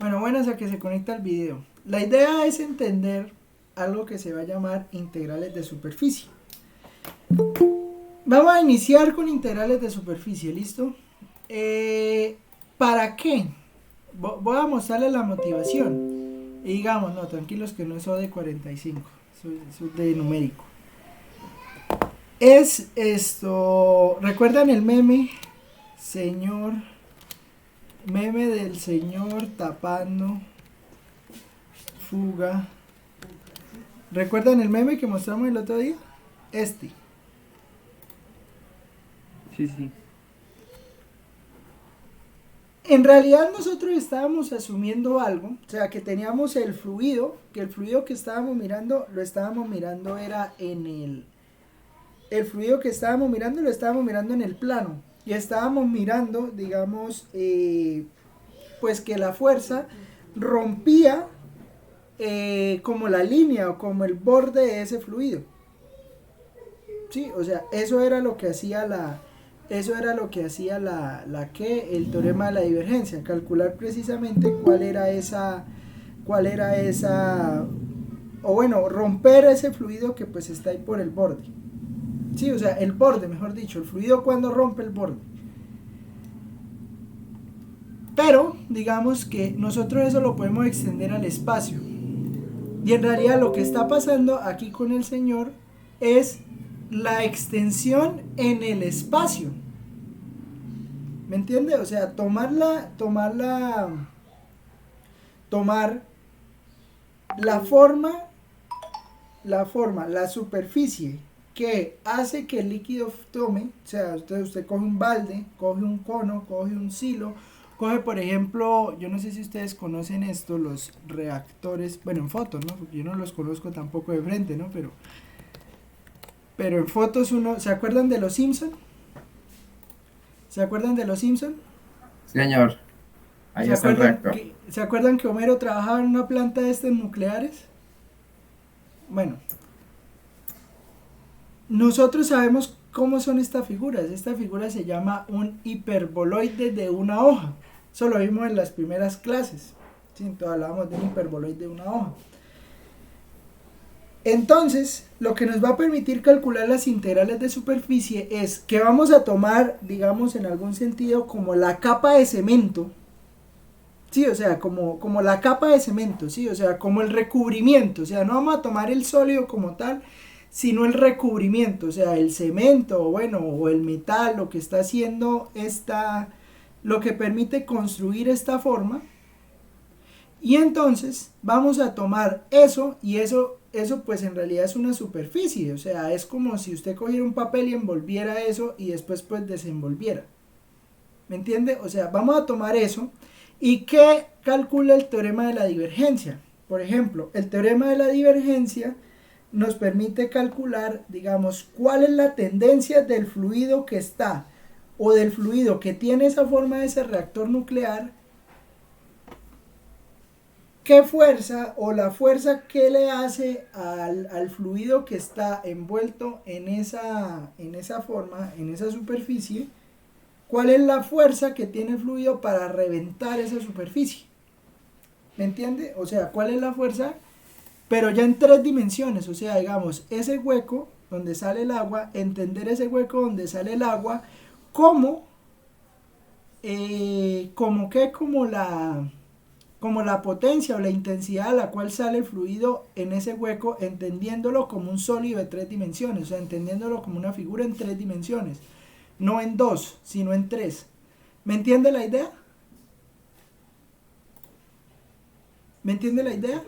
Bueno, buenas a que se conecta al video. La idea es entender algo que se va a llamar integrales de superficie. Vamos a iniciar con integrales de superficie, ¿listo? ¿Para qué? Voy a mostrarles la motivación. Y digamos, no, tranquilos que no es O de 45, eso es de numérico. Es esto, ¿recuerdan el meme? Meme del señor tapando fuga. ¿Recuerdan el meme que mostramos el otro día? Este. Sí, sí. En realidad nosotros estábamos asumiendo algo, o sea, que teníamos el fluido, que el fluido que estábamos mirando, lo estábamos mirando era en el fluido que estábamos mirando, lo estábamos mirando en el plano. Y estábamos mirando, digamos, pues que la fuerza rompía como la línea o como el borde de ese fluido. Sí, o sea, eso era lo que hacía el teorema de la divergencia, calcular precisamente o bueno, romper ese fluido que pues está ahí por el borde. Sí, o sea, el borde, mejor dicho, el fluido cuando rompe el borde. Pero, digamos que nosotros eso lo podemos extender al espacio. Y en realidad lo que está pasando aquí con el señor es la extensión en el espacio. ¿Me entiende? O sea, tomar la superficie que hace que el líquido tome, o sea, usted coge un balde, coge un cono, coge un silo, coge por ejemplo, yo no sé si ustedes conocen esto, los reactores, bueno, en fotos, ¿no? Porque yo no los conozco tampoco de frente, ¿no? Pero en fotos ¿se acuerdan de los Simpson? ¿Se acuerdan de los Simpson? Señor, ahí está el reactor. ¿Se acuerdan que Homero trabajaba en una planta de estas nucleares? Bueno, nosotros sabemos cómo son estas figuras. Esta figura se llama un hiperboloide de una hoja. Eso lo vimos en las primeras clases. ¿Sí? Entonces hablábamos de un hiperboloide de una hoja. Entonces, lo que nos va a permitir calcular las integrales de superficie es que vamos a tomar, digamos, en algún sentido, como la capa de cemento. Sí, o sea, como la capa de cemento, sí, o sea, como el recubrimiento. O sea, no vamos a tomar el sólido como tal, sino el recubrimiento, o sea, el cemento, bueno, o el metal, lo que está haciendo lo que permite construir esta forma. Y entonces vamos a tomar eso, y eso pues en realidad es una superficie, o sea, es como si usted cogiera un papel y envolviera eso y después pues desenvolviera. ¿Me entiende? O sea, vamos a tomar eso. ¿Y qué calcula el teorema de la divergencia? Por ejemplo, el teorema de la divergencia nos permite calcular, digamos, cuál es la tendencia del fluido que está o del fluido que tiene esa forma de ese reactor nuclear, qué fuerza o la fuerza que le hace al fluido que está envuelto en esa forma, en esa superficie, cuál es la fuerza que tiene el fluido para reventar esa superficie. ¿Me entiende? O sea, cuál es la fuerza, pero ya en tres dimensiones, o sea, digamos, ese hueco donde sale el agua, entender ese hueco donde sale el agua, como la potencia o la intensidad a la cual sale el fluido en ese hueco, entendiéndolo como un sólido de tres dimensiones, o sea, entendiéndolo como una figura en tres dimensiones, no en dos, sino en tres. ¿Me entiende la idea? ¿Me entiende la idea?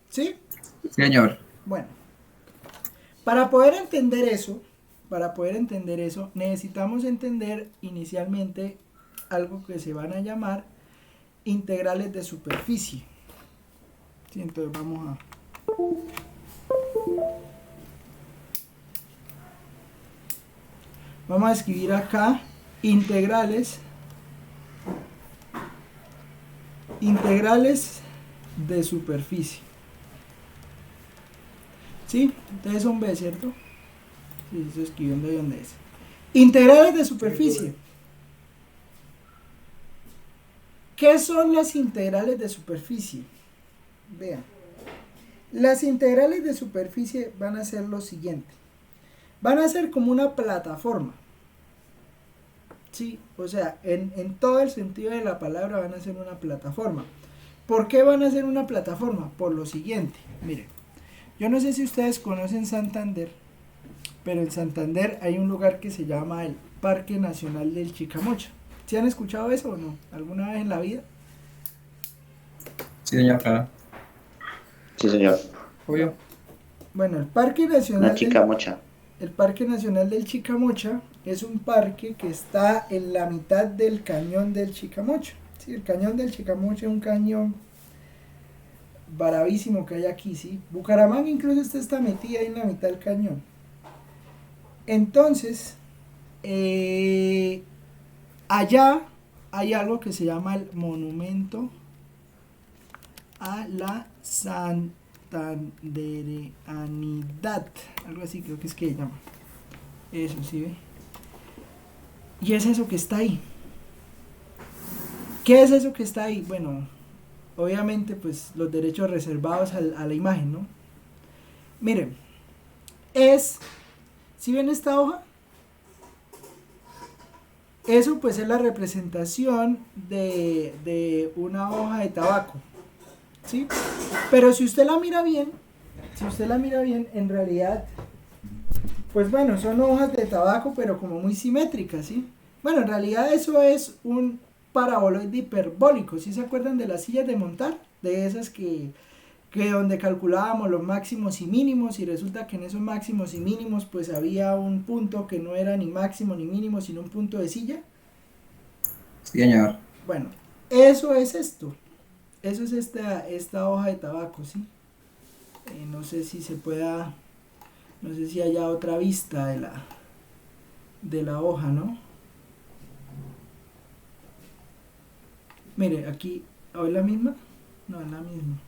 ¿Sí? Señor. Bueno, para poder entender eso, necesitamos entender inicialmente algo que se van a llamar integrales de superficie. Sí, entonces vamos a escribir acá integrales de superficie. ¿Sí? Ustedes son B, ¿cierto? Sí, estoy escribiendo ahí donde es. Integrales de superficie. ¿Qué son las integrales de superficie? Vean, las integrales de superficie van a ser lo siguiente. Van a ser como una plataforma. Sí, o sea, en todo el sentido de la palabra van a ser una plataforma. ¿Por qué van a ser una plataforma? Por lo siguiente, miren, yo no sé si ustedes conocen Santander, pero en Santander hay un lugar que se llama el Parque Nacional del Chicamocha. ¿Sí han escuchado eso o no? ¿Alguna vez en la vida? Sí, señor, claro. Sí, señor. Obvio. Bueno, el Parque Nacional del Chicamocha es un parque que está en la mitad del cañón del Chicamocha. Sí, el cañón del Chicamocha es un cañón bravísimo que hay aquí, ¿sí? Bucaramanga incluso está metida en la mitad del cañón. Entonces, allá hay algo que se llama el Monumento a la Santandereanidad, algo así creo que es que se llama. Eso, ¿sí ve? Y es eso que está ahí. ¿Qué es eso que está ahí? Bueno, obviamente pues los derechos reservados a la imagen, ¿no? Miren, ¿sí ven esta hoja? Eso pues es la representación de una hoja de tabaco, ¿sí? Pero si usted la mira bien, en realidad, pues bueno, son hojas de tabaco, pero como muy simétricas, ¿sí? Bueno, en realidad eso es un paraboloide hiperbólico, ¿sí se acuerdan de las sillas de montar? De esas que donde calculábamos los máximos y mínimos, y resulta que en esos máximos y mínimos pues había un punto que no era ni máximo ni mínimo, sino un punto de silla. Sí, señor. Bueno, eso es esto. Eso es esta hoja de tabaco, ¿sí? No sé si se pueda, no sé si haya otra vista de la hoja, ¿no? Mire, aquí, ¿o es la misma? No, es la misma.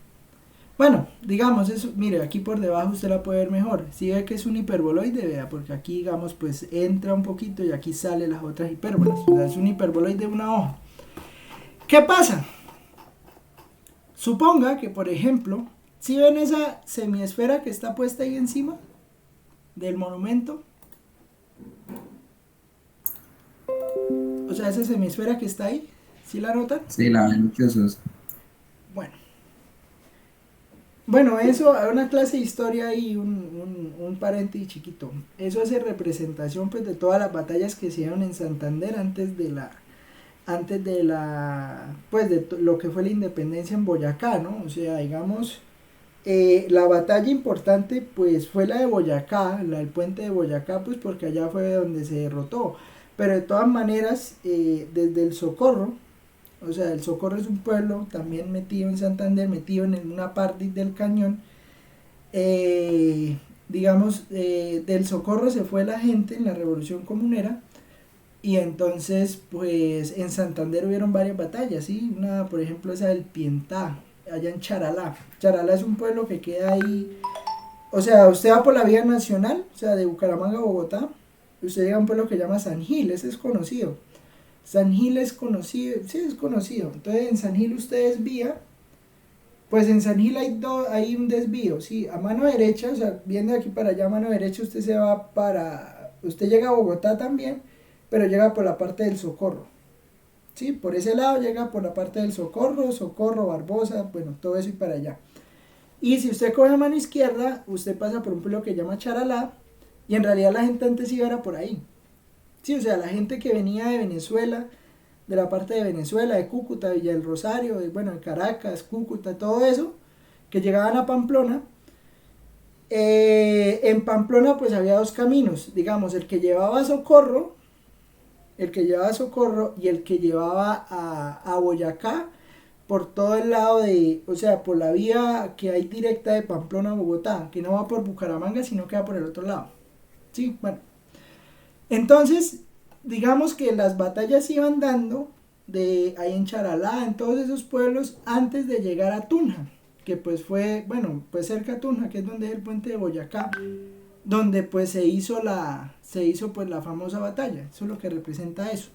Bueno, digamos, eso, mire, aquí por debajo usted la puede ver mejor. Si ve que es un hiperboloide, vea, porque aquí, digamos, pues entra un poquito y aquí salen las otras hipérbolas. O sea, es un hiperboloide de una hoja. ¿Qué pasa? Suponga que, por ejemplo, si ven esa semiesfera que está puesta ahí encima del monumento, o sea, esa semiesfera que está ahí, ¿sí la notan? Sí, la ven muchos. Bueno, eso, hay una clase de historia ahí, un paréntesis chiquito. Eso hace representación pues de todas las batallas que se dieron en Santander antes de pues de lo que fue la independencia en Boyacá, ¿no? O sea, digamos, la batalla importante pues fue la de Boyacá, la del puente de Boyacá, pues porque allá fue donde se derrotó. Pero de todas maneras, desde el Socorro, o sea, el Socorro es un pueblo también metido en Santander, metido en una parte del cañón. Digamos, del Socorro se fue la gente en la Revolución Comunera. Y entonces, pues en Santander hubieron varias batallas, ¿sí? Una, por ejemplo, esa del Pientá, allá en Charalá. Charalá es un pueblo que queda ahí. O sea, usted va por la vía nacional, o sea, de Bucaramanga a Bogotá. Usted llega a un pueblo que se llama San Gil, ese es conocido. San Gil es conocido, sí es conocido. Entonces en San Gil usted desvía, pues en San Gil hay un desvío, sí, a mano derecha, o sea, viendo de aquí para allá a mano derecha usted se va usted llega a Bogotá también, pero llega por la parte del Socorro, sí, por ese lado llega por la parte del Socorro, Barbosa, bueno, todo eso y para allá. Y si usted coge a mano izquierda, usted pasa por un pueblo que se llama Charalá, y en realidad la gente antes iba era por ahí. Sí, o sea, la gente que venía de Venezuela, de la parte de Venezuela, de Cúcuta, Villa del Rosario, de Caracas, Cúcuta, todo eso, que llegaban a Pamplona. En Pamplona pues había dos caminos, digamos, el que llevaba a Socorro y el que llevaba a Boyacá, por todo el lado o sea, por la vía que hay directa de Pamplona a Bogotá, que no va por Bucaramanga, sino que va por el otro lado. Sí, bueno. Entonces, digamos que las batallas iban dando ahí en Charalá, en todos esos pueblos, antes de llegar a Tunja, que pues fue, bueno, pues cerca a Tunja, que es donde es el puente de Boyacá, donde pues se hizo pues la famosa batalla. Eso es lo que representa eso.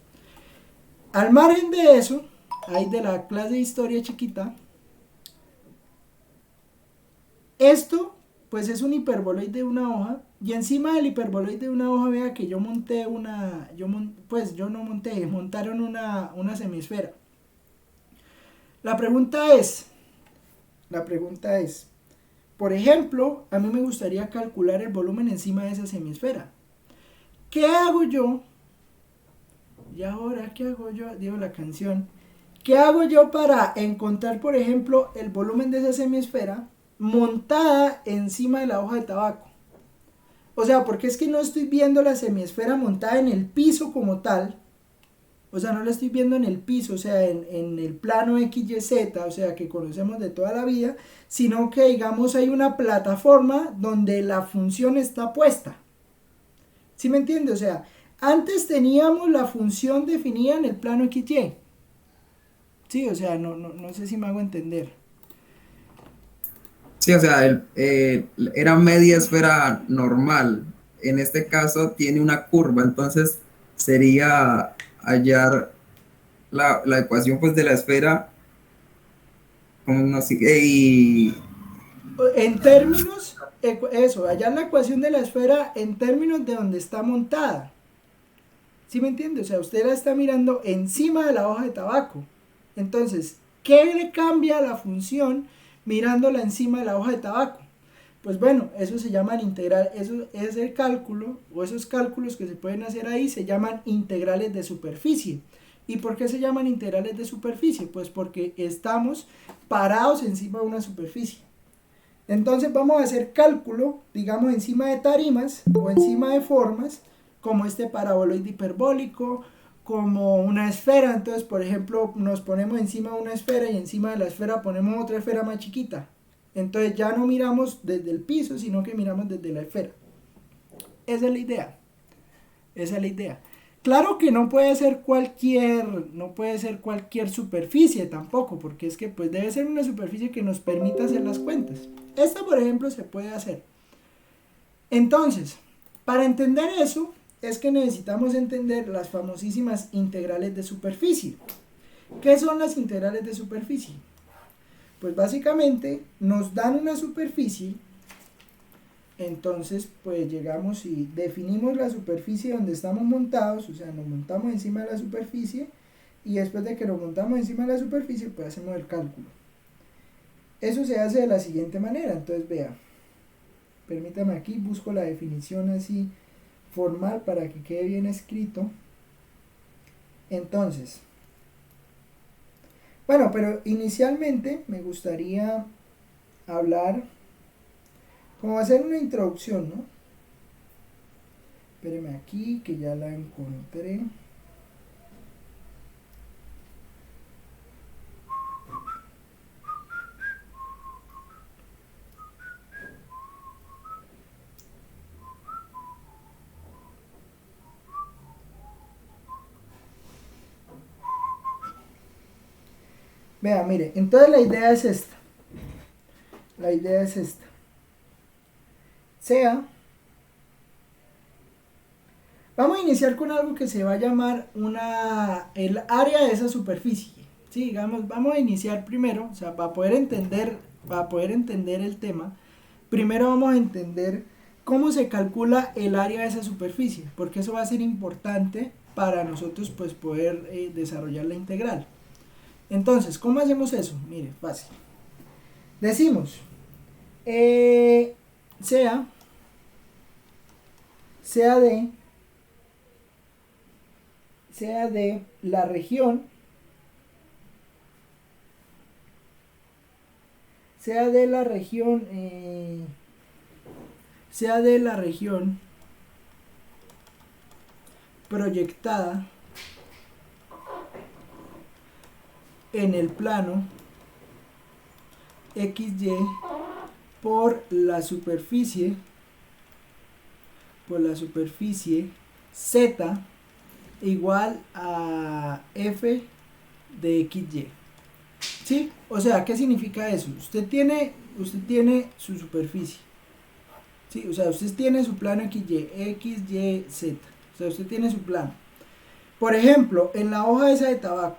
Al margen de eso, ahí de la clase de historia chiquita. Esto pues es un hiperboloide de una hoja, y encima del hiperboloide de una hoja vea que yo monté una, pues yo no monté, montaron una semiesfera. La pregunta es, por ejemplo, a mí me gustaría calcular el volumen encima de esa semiesfera. ¿Qué hago yo? Y ahora, ¿qué hago yo? Digo la canción. ¿Qué hago yo para encontrar, por ejemplo, el volumen de esa semiesfera montada encima de la hoja de tabaco? O sea, porque es que no estoy viendo la semiesfera montada en el piso como tal. O sea, no la estoy viendo en el piso, o sea, en el plano XYZ, o sea, que conocemos de toda la vida, sino que, digamos, hay una plataforma donde la función está puesta. ¿Sí me entiende? O sea, antes teníamos la función definida en el plano XY. Sí, o sea, no sé si me hago entender. Sí, o sea, era media esfera normal. En este caso tiene una curva, entonces sería hallar la ecuación pues de la esfera como no sé, En términos, eso, hallar la ecuación de la esfera en términos de donde está montada. ¿Sí me entiende? O sea, usted la está mirando encima de la hoja de tabaco. Entonces, ¿qué le cambia a la función mirándola encima de la hoja de tabaco? Pues bueno, eso se llaman integral, eso es el cálculo, o esos cálculos que se pueden hacer ahí se llaman integrales de superficie. ¿Y por qué se llaman integrales de superficie? Pues porque estamos parados encima de una superficie. Entonces vamos a hacer cálculo, digamos, encima de tarimas o encima de formas, como este paraboloide hiperbólico, como una esfera. Entonces, por ejemplo, nos ponemos encima de una esfera y encima de la esfera ponemos otra esfera más chiquita. Entonces ya no miramos desde el piso, sino que miramos desde la esfera. Esa es la idea. Esa es la idea. Claro que no puede ser cualquier superficie tampoco, porque es que pues debe ser una superficie que nos permita hacer las cuentas. Esta, por ejemplo, se puede hacer. Entonces, para entender eso, es que necesitamos entender las famosísimas integrales de superficie. ¿Qué son las integrales de superficie? Pues básicamente nos dan una superficie. Entonces, pues llegamos y definimos la superficie donde estamos montados, o sea, nos montamos encima de la superficie, y después de que nos montamos encima de la superficie, pues hacemos el cálculo. Eso se hace de la siguiente manera. Entonces, vea, permítame aquí, busco la definición así formal para que quede bien escrito. Entonces, bueno, pero inicialmente me gustaría hablar, como hacer una introducción, ¿no? Espéreme aquí, que ya la encontré. Vea, mire, entonces la idea es esta. La idea es esta. Sea, vamos a iniciar con algo que se va a llamar el área de esa superficie. Sí, digamos, vamos a iniciar primero, o sea, para poder entender el tema, primero vamos a entender cómo se calcula el área de esa superficie, porque eso va a ser importante para nosotros pues poder desarrollar la integral. Entonces, ¿cómo hacemos eso? Mire, fácil. Decimos, sea de la región, sea de la región proyectada en el plano XY por la superficie Z igual a F de XY. ¿Sí? O sea, ¿qué significa eso? Usted tiene su superficie. ¿Sí? O sea, usted tiene su plano XY, Z. O sea, usted tiene su plano. Por ejemplo, en la hoja esa de tabaco,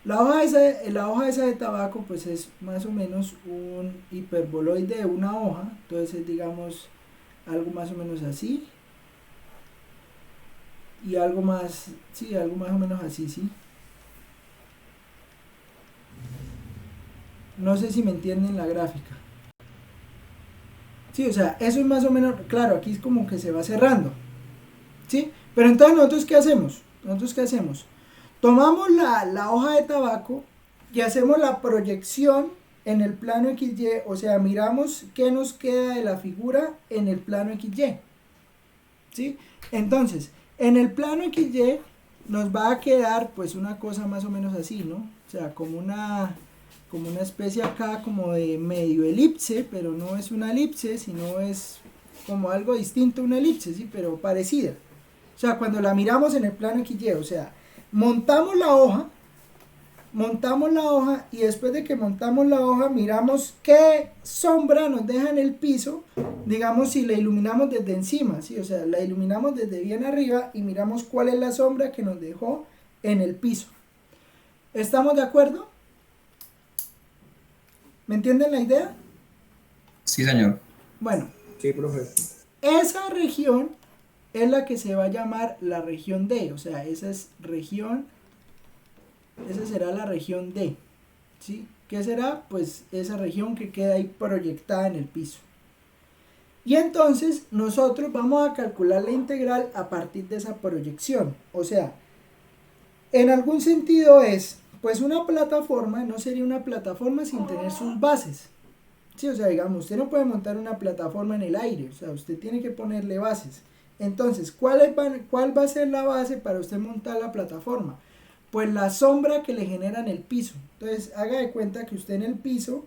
La hoja esa de tabaco pues es más o menos un hiperboloide de una hoja, entonces es, digamos, algo más o menos así y algo más, sí, algo más o menos así, sí. No sé si me entienden la gráfica. Sí, o sea, eso es más o menos, claro, aquí es como que se va cerrando, ¿sí? Pero entonces nosotros ¿qué hacemos? Nosotros ¿qué hacemos? Tomamos la hoja de tabaco y hacemos la proyección en el plano XY, o sea, miramos qué nos queda de la figura en el plano XY, ¿sí? Entonces, en el plano XY nos va a quedar pues una cosa más o menos así, ¿no? O sea, como una especie acá como de medio elipse, pero no es una elipse, sino es como algo distinto a una elipse, ¿sí? Pero parecida. O sea, cuando la miramos en el plano XY, o sea, montamos la hoja, y después de que montamos la hoja miramos qué sombra nos deja en el piso, digamos si la iluminamos desde encima, ¿sí? O sea, la iluminamos desde bien arriba y miramos cuál es la sombra que nos dejó en el piso. ¿Estamos de acuerdo? ¿Me entienden la idea? Sí, señor. Bueno, Sí, profe. esa región es la que se va a llamar la región D, o sea, esa será la región D, ¿sí? ¿Qué será? Pues esa región que queda ahí proyectada en el piso. Y entonces nosotros vamos a calcular la integral a partir de esa proyección. O sea, en algún sentido es, pues una plataforma no sería una plataforma sin tener sus bases. Sí, o sea, digamos, usted no puede montar una plataforma en el aire, o sea, usted tiene que ponerle bases. Entonces, ¿cuál va a ser la base para usted montar la plataforma? Pues la sombra que le genera en el piso. Entonces, haga de cuenta que usted en el piso,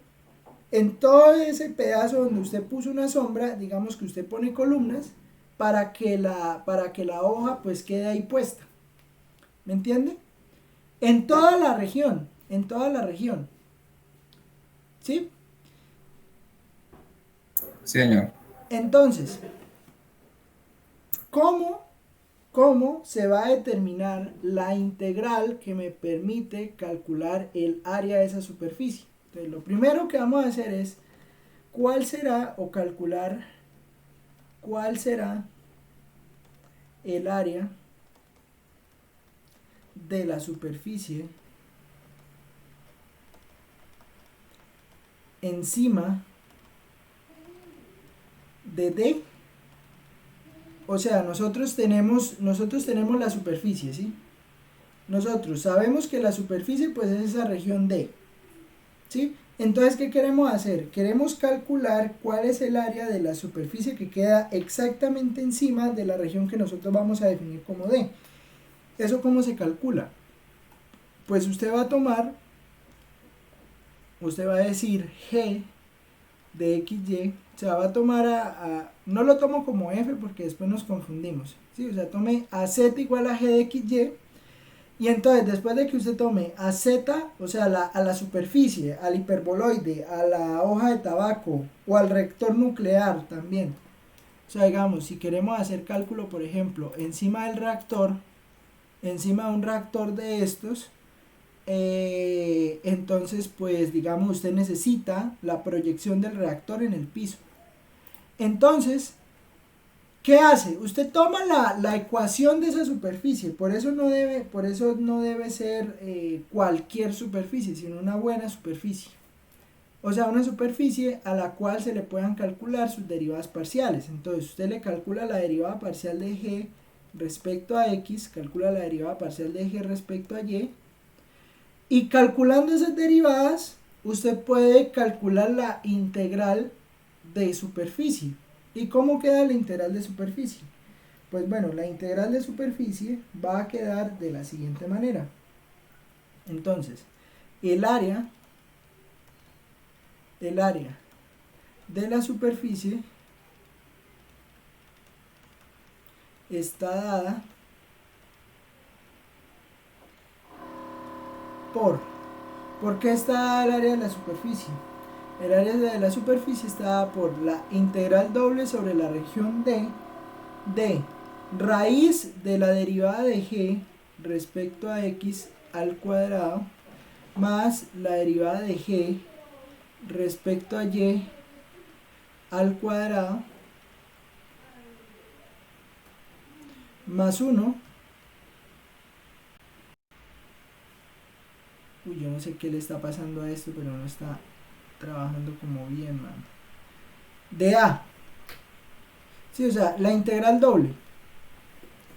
en todo ese pedazo donde usted puso una sombra, digamos que usted pone columnas para que la hoja pues quede ahí puesta. ¿Me entiende? En toda la región, ¿sí? Sí, señor. Entonces, ¿cómo se va a determinar la integral que me permite calcular el área de esa superficie? Entonces, lo primero que vamos a hacer es calcular cuál será el área de la superficie encima de D. O sea, nosotros tenemos la superficie, ¿sí? Nosotros sabemos que la superficie pues es esa región D, ¿sí? Entonces, ¿qué queremos hacer? Queremos calcular cuál es el área de la superficie que queda exactamente encima de la región que nosotros vamos a definir como D. ¿Eso cómo se calcula? Pues usted va a decir G de XY, o sea, va a tomar no lo tomo como F porque después nos confundimos, ¿sí? O sea, tome a Z igual a G de XY, y entonces después de que usted tome a Z, o sea, a la superficie, al hiperboloide, a la hoja de tabaco o al reactor nuclear también, o sea, digamos, si queremos hacer cálculo, por ejemplo, encima del reactor, encima de un reactor de estos, entonces pues digamos usted necesita la proyección del reactor en el piso. Entonces, ¿qué hace? Usted toma la ecuación de esa superficie, por eso no debe ser cualquier superficie, sino una buena superficie. O sea, una superficie a la cual se le puedan calcular sus derivadas parciales. Entonces usted le calcula la derivada parcial de G respecto a X, calcula la derivada parcial de G respecto a Y, y calculando esas derivadas, usted puede calcular la integral de superficie. ¿Y cómo queda la integral de superficie? Pues bueno, la integral de superficie va a quedar de la siguiente manera. Entonces, el área de la superficie está dada ¿por qué está dada el área de la superficie? El área de la superficie está dada por la integral doble sobre la región D de raíz de la derivada de G respecto a X al cuadrado más la derivada de g respecto a y al cuadrado más 1. Uy, yo no sé qué le está pasando a esto, pero no está trabajando como bien, man. De a. Sí, o sea, la integral doble.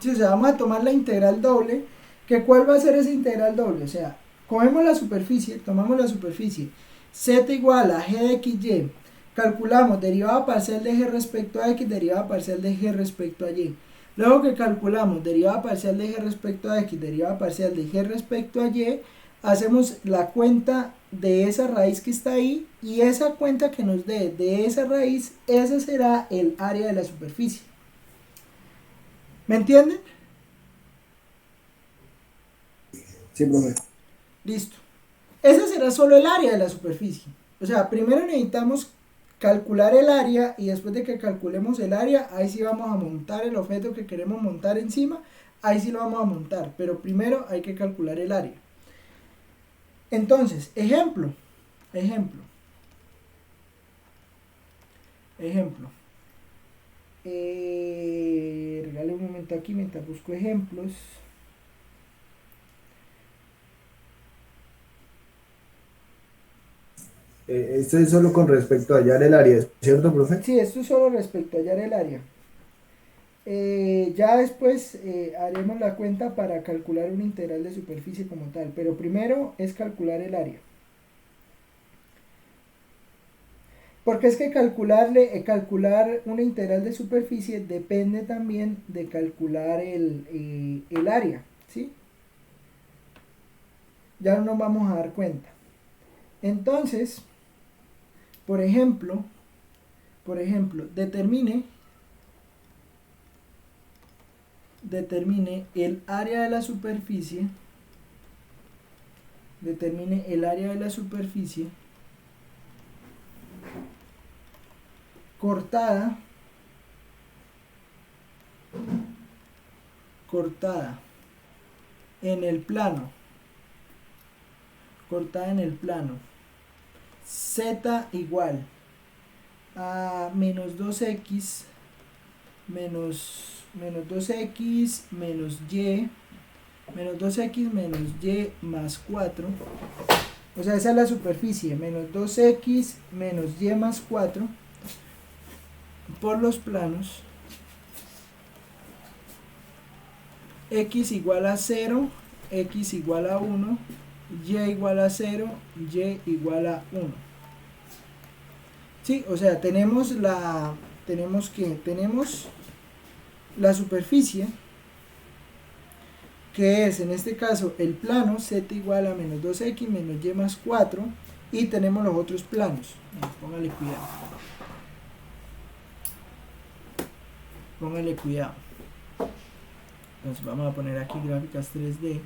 Sí, o sea, vamos a tomar la integral doble. ¿Que cuál va a ser esa integral doble? O sea, cogemos la superficie, tomamos la superficie. Z igual a g de xy. Calculamos derivada parcial de g respecto a x, derivada parcial de g respecto a y. Luego que calculamos derivada parcial de g respecto a x, derivada parcial de g respecto a y, hacemos la cuenta de esa raíz que está ahí, y esa cuenta que nos dé de esa raíz, ese será el área de la superficie. ¿Me entienden? Sí, profe. Listo. Ese será solo el área de la superficie. O sea, primero necesitamos calcular el área, y después de que calculemos el área, ahí sí vamos a montar el objeto que queremos montar encima, ahí sí lo vamos a montar, pero primero hay que calcular el área. Entonces, ejemplo. Regale un momento aquí mientras busco ejemplos. Esto es solo con respecto a hallar el área, ¿cierto, profe? Sí, esto es solo respecto a hallar el área. Ya después haremos la cuenta para calcular una integral de superficie como tal, pero primero es calcular el área. Porque es que calcular una integral de superficie depende también de calcular el área, ¿sí? Ya nos vamos a dar cuenta. Entonces, por ejemplo, determine el área de la superficie, cortada en el plano, z igual a menos 2x menos 2x menos y más 4. O sea, esa es la superficie, menos 2x menos y más 4 por los planos x igual a 0, x igual a 1, y igual a 0, y igual a 1. Sí, o sea, tenemos la superficie, que es en este caso el plano z igual a menos 2x menos y más 4, y tenemos los otros planos. Póngale cuidado. Entonces vamos a poner aquí gráficas 3D,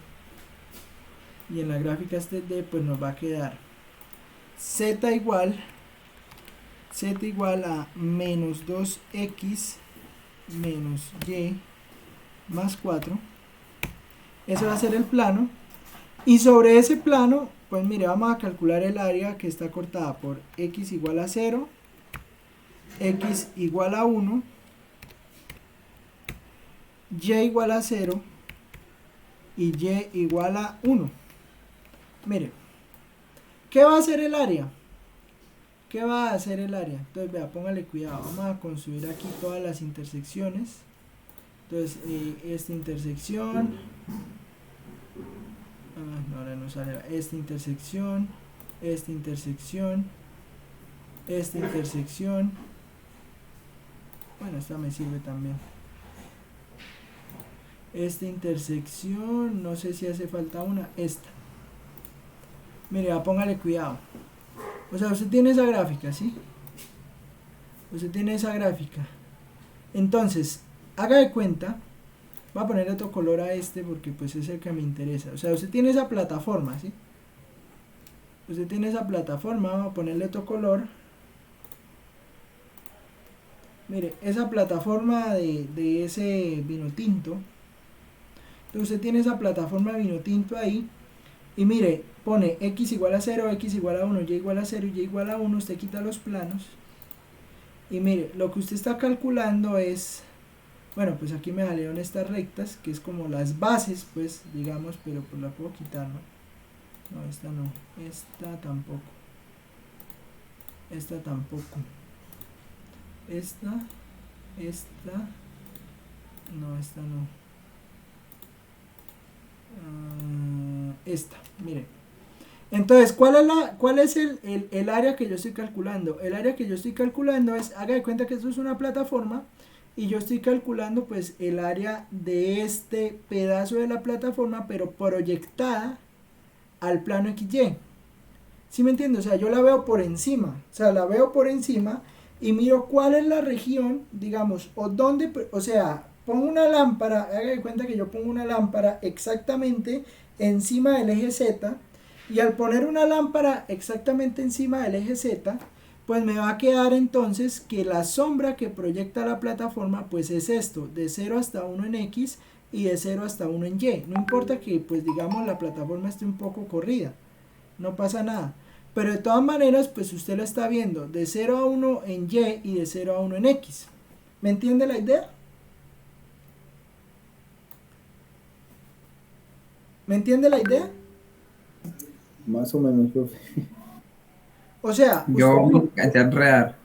y en las gráficas 3D pues nos va a quedar z igual a menos 2x menos y más 4. Ese va a ser el plano, y sobre ese plano pues mire, vamos a calcular el área que está cortada por x igual a 0, x igual a 1, y igual a 0 y y igual a 1. Mire, ¿qué va a hacer el área? Entonces vea, póngale cuidado, vamos a construir aquí todas las intersecciones. Entonces esta intersección, ahora no sale, esta intersección, bueno, esta me sirve también. Esta intersección, no sé si hace falta una, esta. Mire, póngale cuidado. O sea, usted tiene esa gráfica, ¿sí? Entonces, haga de cuenta, voy a poner otro color a este porque pues es el que me interesa. O sea, usted tiene esa plataforma, ¿sí? Vamos a ponerle otro color. Mire, esa plataforma de ese vino tinto. Entonces usted tiene esa plataforma de vino tinto ahí, y mire, pone x igual a 0, x igual a 1, y igual a 0 y y igual a 1, usted quita los planos y mire, lo que usted está calculando es, bueno, pues aquí me salieron estas rectas, que es como las bases, pues, digamos, pero pues la puedo quitar, ¿no? No, esta no, esta tampoco, esta tampoco, esta, no, esta no, esta, miren. Entonces, ¿cuál es el área que yo estoy calculando? El área que yo estoy calculando es, haga de cuenta que esto es una plataforma y yo estoy calculando pues el área de este pedazo de la plataforma, pero proyectada al plano XY. ¿Sí me entiende? O sea, yo la veo por encima, o sea, la veo por encima y miro cuál es la región, digamos, o dónde, o sea, pongo una lámpara, haga de cuenta que yo pongo una lámpara exactamente encima del eje Z, y al poner una lámpara exactamente encima del eje Z, pues me va a quedar entonces que la sombra que proyecta la plataforma pues es esto, de 0 hasta 1 en X y de 0 hasta 1 en Y. No importa que pues digamos la plataforma esté un poco corrida, no pasa nada. Pero de todas maneras pues usted lo está viendo de 0 a 1 en Y y de 0 a 1 en X. ¿Me entiende la idea? ¿Me entiende la idea? Más o menos, profe. O sea, Yo me alcancé a enredar.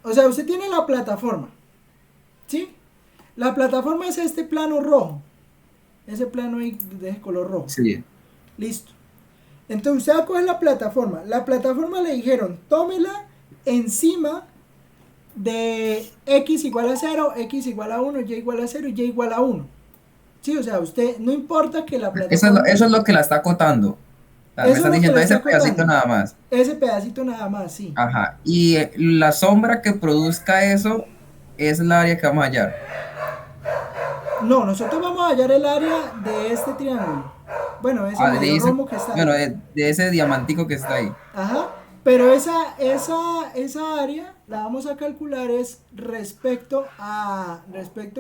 usted tiene la plataforma, ¿sí? La plataforma es este plano rojo, ese plano ahí de color rojo. Sí. Listo. Entonces usted va a coger la plataforma. La plataforma le dijeron, tómela encima de x igual a 0, x igual a 1, y igual a 0 y y igual a 1. Sí, o sea, usted no importa que la plataforma... Eso es lo que la está acotando. O sea, me Eso es estás lo que diciendo le ese está pedacito acotando. nada más. Ese pedacito nada más, sí. Ajá. Y la sombra que produzca eso es el área que vamos a hallar. No, nosotros vamos a hallar el área de este triángulo. Bueno, ese Ah, medio rombo que está bueno, ahí. de ese diamantico que está ahí. Ajá. Pero esa área la vamos a calcular es respecto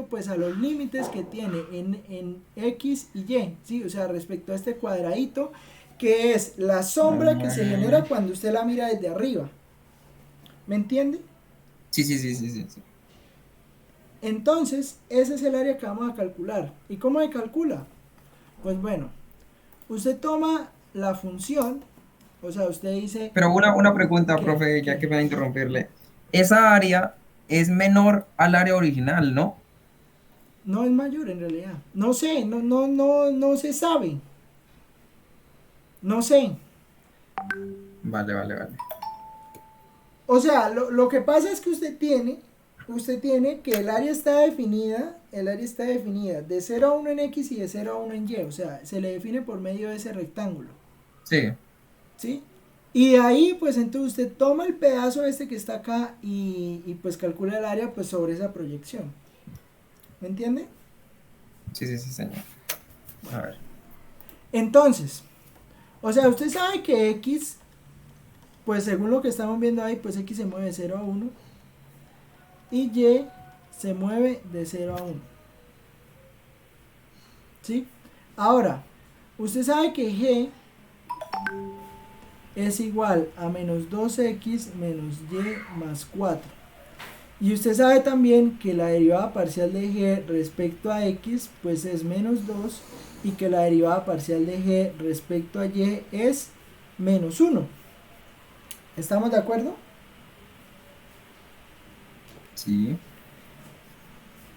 pues a los límites que tiene en X y Y, ¿sí? O sea, respecto a este cuadradito que es la sombra que se genera cuando usted la mira desde arriba. ¿Me entiende? Sí, sí, sí, sí, sí, sí. Entonces, ese es el área que vamos a calcular. ¿Y cómo se calcula? Pues bueno, usted toma la función, o sea, usted dice... Pero una pregunta, ¿Qué? profe, ya ¿Qué? que me va a interrumpirle. Esa área es menor al área original, ¿no? No es mayor en realidad. No sé, no se sabe. No sé. Vale, vale, vale. O sea, lo que pasa es que usted tiene que el área está definida de 0 a 1 en X y de 0 a 1 en Y. O sea, se le define por medio de ese rectángulo. Sí. ¿Sí? Y de ahí, pues entonces usted toma el pedazo este que está acá y pues calcula el área pues sobre esa proyección. ¿Me entiende? Sí, sí, sí, señor. A ver. Entonces, o sea, usted sabe que X, pues según lo que estamos viendo ahí, pues X se mueve de 0 a 1 y Y se mueve de 0 a 1. ¿Sí? Ahora, usted sabe que G es igual a menos 2x menos y más 4. Y usted sabe también que la derivada parcial de g respecto a x pues es menos 2 y que la derivada parcial de g respecto a y es menos 1. ¿Estamos de acuerdo? Sí.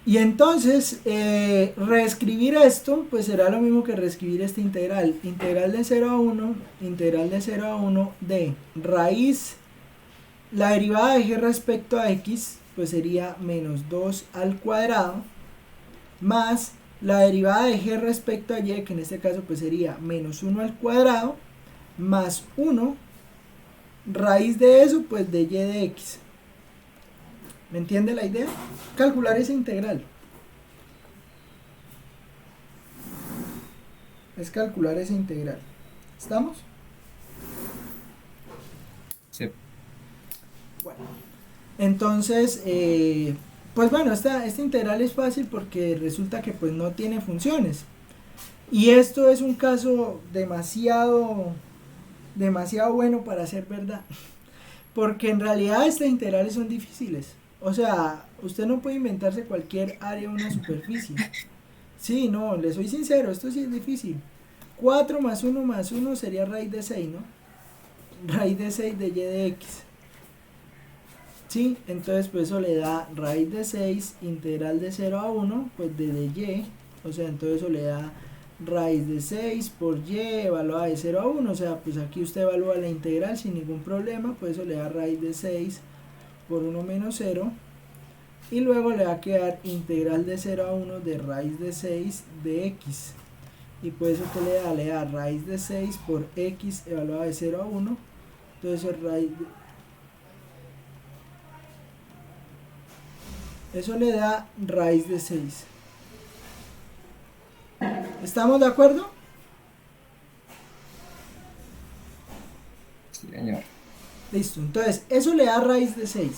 Y entonces reescribir esto pues será lo mismo que reescribir esta integral. Integral de 0 a 1, integral de 0 a 1 de raíz, la derivada de g respecto a x pues sería menos 2 al cuadrado más la derivada de g respecto a y, que en este caso pues sería menos 1 al cuadrado más 1 raíz de eso pues de y de x. ¿Me entiende la idea? Calcular esa integral. Es calcular esa integral. ¿Estamos? Sí. Bueno. Entonces, pues bueno, esta integral es fácil porque resulta que pues no tiene funciones. Y esto es un caso demasiado demasiado bueno para ser verdad. Porque en realidad estas integrales son difíciles. O sea, usted no puede inventarse cualquier área de una superficie. Sí, no, le soy sincero, esto sí es difícil. 4 más uno sería raíz de 6, ¿no? Raíz de 6 de y de x. Sí, entonces pues eso le da raíz de 6 integral de 0 a 1, pues de y. O sea, entonces eso le da raíz de 6 por y evaluada de 0 a 1. O sea, pues aquí usted evalúa la integral sin ningún problema, pues eso le da raíz de 6 por 1 menos 0. Y luego le va a quedar integral de 0 a 1 de raíz de 6 de x. Y pues eso que le da raíz de 6 por x evaluada de 0 a 1. Entonces eso le da raíz de 6. ¿Estamos de acuerdo? Sí, señor. Listo, entonces eso le da raíz de 6.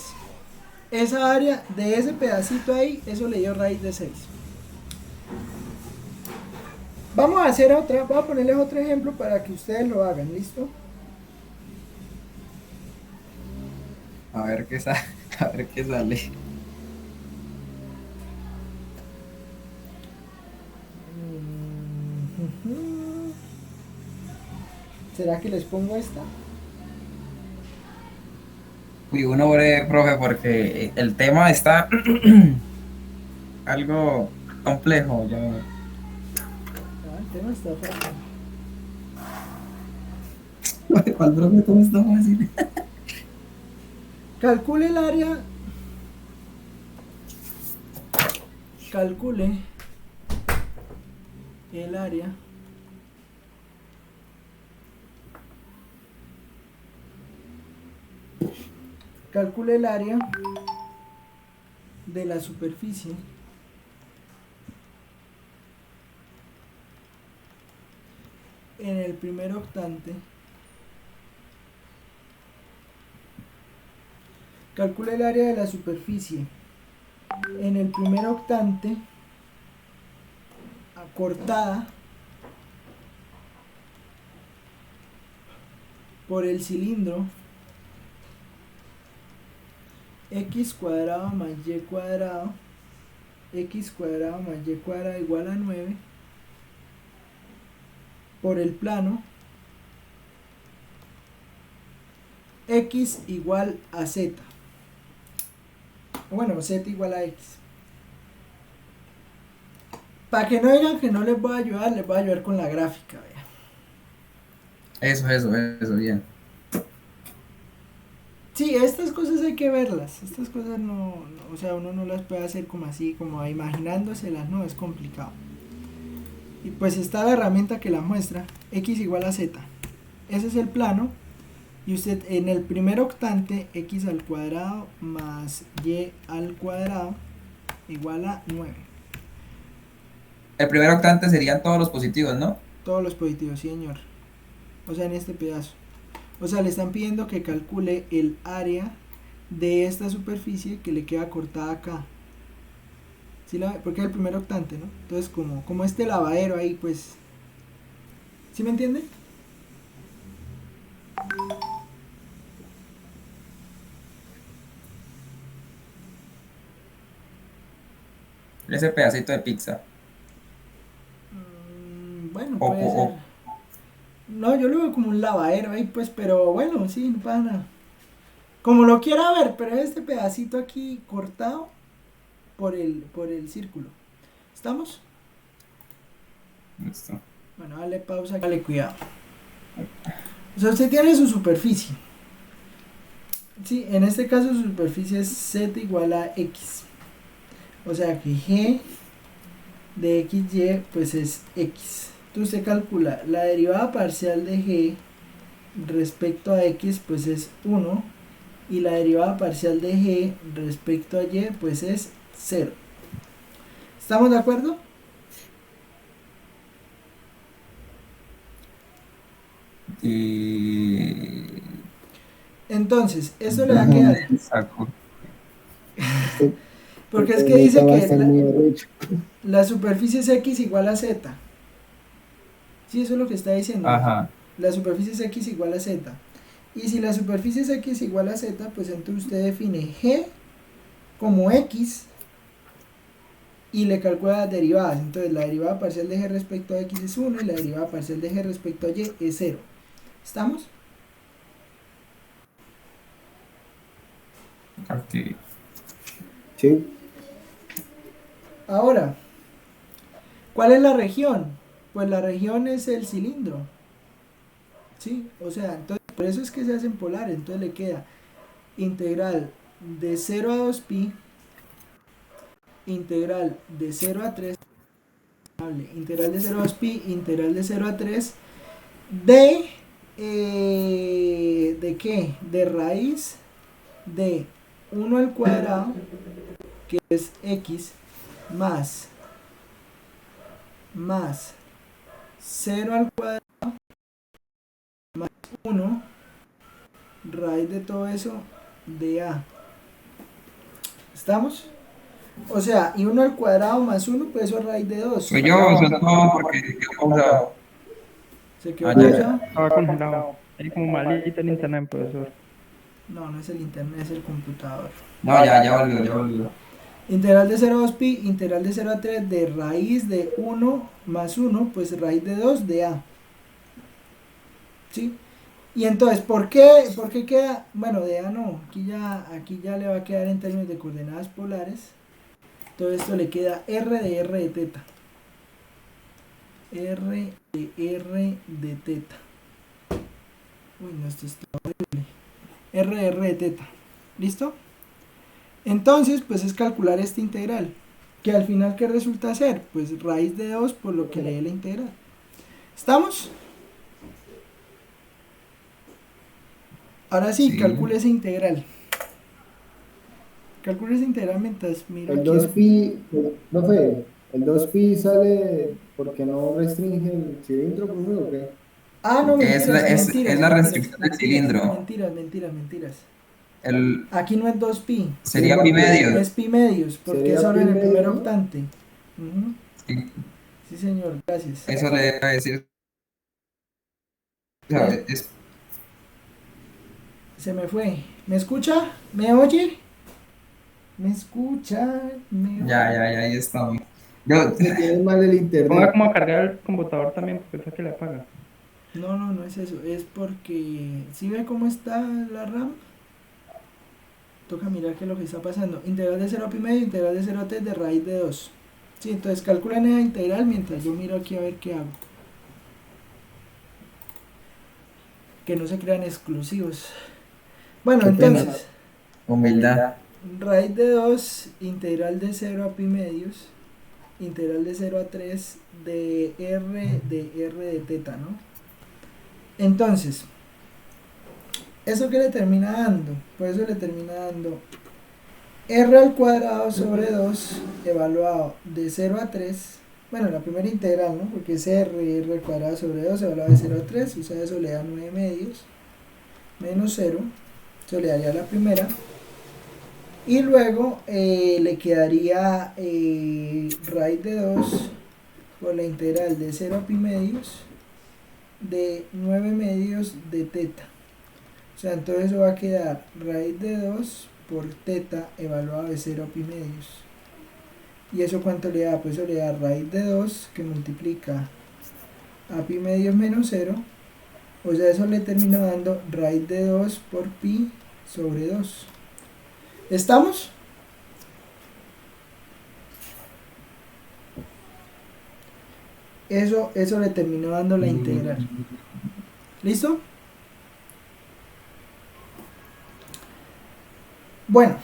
Esa área de ese pedacito ahí, eso le dio raíz de 6. Vamos a hacer otra, voy a ponerles otro ejemplo para que ustedes lo hagan, ¿listo? A ver qué sale. A ver qué sale. ¿Será que les pongo esta? Uy, uno breve, profe, porque el tema está algo complejo. Yo... Ah, el tema está fácil. ¿Cuál profe? ¿Cómo está fácil? Calcule el área. Calcule el área calcule el área de la superficie en el primer octante. Calcule el área de la superficie en el primer octante acortada por el cilindro x cuadrado más y cuadrado, x cuadrado más y cuadrado igual a 9, por el plano x igual a z. Bueno, z igual a x. Para que no digan que no les voy a ayudar, les voy a ayudar con la gráfica. Vea. Eso, bien. Sí, estas cosas hay que verlas. Estas cosas o sea, uno no las puede hacer como así, como imaginándoselas, no, es complicado. Y pues está la herramienta que la muestra, x igual a z. Ese es el plano. Y usted en el primer octante, x al cuadrado más y al cuadrado igual a 9. El primer octante serían todos los positivos, ¿no? Todos los positivos, sí, señor. O sea, en este pedazo. O sea, le están pidiendo que calcule el área de esta superficie que le queda cortada acá. ¿Sí porque es el primer octante, ¿no? Entonces, como este lavadero ahí, pues... ¿Sí me entiende? Ese pedacito de pizza. Bueno, puede ser. No, yo lo veo como un lavadero ahí, pues, pero bueno, sí, no pasa nada. Como lo quiera ver, pero es este pedacito aquí cortado por el círculo. ¿Estamos? Listo. Bueno, dale pausa, dale cuidado. O sea, usted tiene su superficie. Sí, en este caso su superficie es z igual a x. O sea que g de xy pues es x. Entonces usted calcula la derivada parcial de g respecto a x pues es 1 y la derivada parcial de g respecto a y pues es 0. ¿Estamos de acuerdo? Y... Entonces, esto le va a quedar. Saco. Porque es que dice que la superficie es x igual a z. Sí, eso es lo que está diciendo. Ajá. La superficie es x igual a z. Y si la superficie es x igual a z, pues entonces usted define g como x y le calcula las derivadas. Entonces la derivada parcial de g respecto a x es 1 y la derivada parcial de g respecto a y es 0. ¿Estamos? Ok. Sí. Ahora, ¿cuál es la región? Pues la región es el cilindro. ¿Sí? O sea, entonces, por eso es que se hacen polares. Entonces le queda integral de 0 a 2pi, integral de 0 a 3, integral de 0 a 2pi, integral de 0 a 3, ¿de qué? De raíz de 1 al cuadrado, que es x, más 0 al cuadrado, más 1, raíz de todo eso, de a. ¿Estamos? O sea, y 1 al cuadrado más 1, pues eso es raíz de 2. Soy yo, o sea, no, porque quedó pausado. ¿Se quedó Ah, ya. pausado? Estaba congelado. Hay como malito el internet, profesor. No, no es el internet, es el computador. No, ya volvió, ya volvió. Integral de 0 a 2pi, integral de 0 a 3 de raíz de 1 más 1, pues raíz de 2 de a. ¿Sí? Y entonces, ¿por qué queda? Bueno, de a no, aquí ya le va a quedar en términos de coordenadas polares. Todo esto le queda r de teta. R de teta. Uy, no, esto está horrible. R de teta. ¿Listo? Entonces, pues es calcular esta integral. Que al final, ¿qué resulta ser? Pues raíz de 2 por lo que le dé la integral. ¿Estamos? Ahora sí, Sí. calcule esa integral. Calcule esa integral mientras miro El aquí. 2pi, profe, el 2pi sale porque no restringe el cilindro, profe, ¿o qué? Ah, no, Es mentiras, la, es, mentiras, es la mentiras, restricción del mentiras, cilindro. mentiras. El, Aquí no es 2pi, sería Sí, pi medio. es pi medios, porque es sería solo pi en el primer medio. octante. Ujú. Sí, Sí, señor, gracias. eso le iba a decir. O sea, ¿Qué? Se me fue. ¿Me escucha? ¿Me oye? ¿Me escucha? ¿Me oye? Ya, ahí estamos. Yo, Se tiene mal el Ponga internet. como a cargar el computador también, porque está que le apaga. No, no, no es eso. Es porque... ¿Sí ve cómo está la RAM? Toca mirar qué es lo que está pasando. Integral de 0 a pi medio, integral de 0 a 3 de raíz de 2. Sí, entonces calculan esa integral mientras yo miro aquí a ver qué hago. Que no se crean exclusivos. Bueno, Qué pena. entonces, humildad. raíz de 2, integral de 0 a pi medios, integral de 0 a 3 de r de teta, ¿no? Entonces, ¿eso qué le termina dando? Pues eso le termina dando r al cuadrado sobre 2 evaluado de 0 a 3. Bueno, la primera integral, ¿no? Porque es r al cuadrado sobre 2 evaluado de 0 a 3. O sea, eso le da 9 medios menos 0. Eso le daría la primera. Y luego le quedaría raíz de 2 por la integral de 0 a pi medios de 9 medios de teta. O sea, entonces eso va a quedar raíz de 2 por teta evaluado de 0 a pi medios. ¿Y eso cuánto le da? Pues eso le da raíz de 2 que multiplica a pi medios menos 0. O sea, eso le termina dando raíz de 2 por pi sobre 2. ¿Estamos? Eso le terminó dando la integral. ¿Listo? Bueno.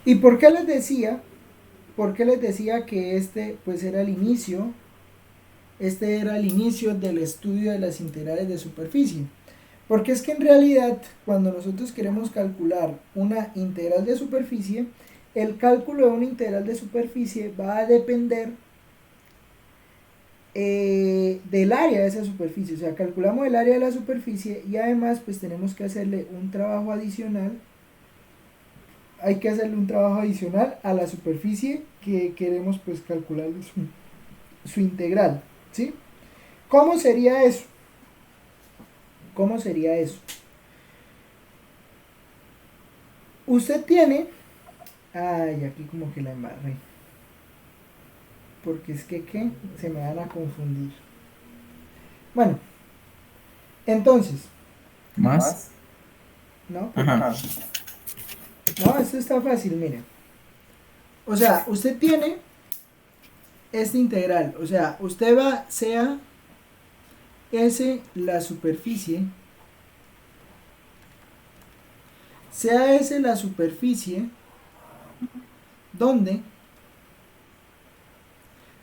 ¿Y por qué les decía? ¿Por qué les decía que este pues era el inicio? Este era el inicio del estudio de las integrales de superficie. Porque es que en realidad cuando nosotros queremos calcular una integral de superficie, el cálculo de una integral de superficie va a depender del área de esa superficie. O sea, calculamos el área de la superficie y además pues tenemos que hacerle un trabajo adicional. Hay que hacerle un trabajo adicional a la superficie que queremos pues calcular su integral. ¿Sí? ¿Cómo sería eso? ¿Cómo sería eso? Usted tiene... Ay, aquí como que la embarré. Porque es que, ¿qué? Se me van a confundir. Bueno, entonces, Más. ¿no? Ajá. No, esto está fácil, mire. O sea, usted tiene este integral. O sea, usted va, sea S la superficie, sea S la superficie, donde,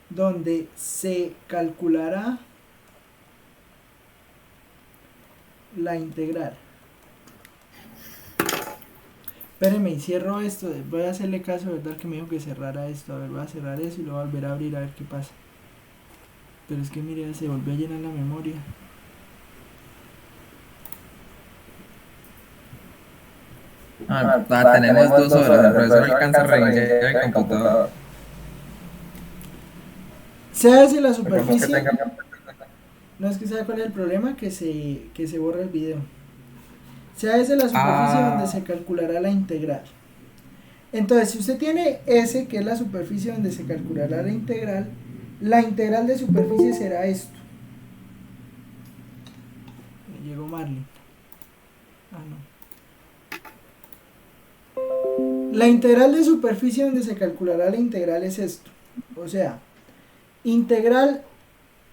donde se calculará la integral. Espérenme y cierro esto. Voy a hacerle caso, ¿verdad? Que me dijo que cerrara esto. A ver, voy a cerrar eso y lo voy a volver a abrir a ver qué pasa. Pero es que mire, se volvió a llenar la memoria. Tenemos 2 horas. El profesor alcanza a reiniciar el computador. Sea S la Esperemos que superficie. tenga- No es que sabe cuál es el problema, que se borra el video. Sea S la superficie donde se calculará la integral. Entonces, si usted tiene S, que es la superficie donde se calculará la integral de superficie será esto. Me llegó Marley. Ah, no. La integral de superficie donde se calculará la integral es esto. O sea, integral,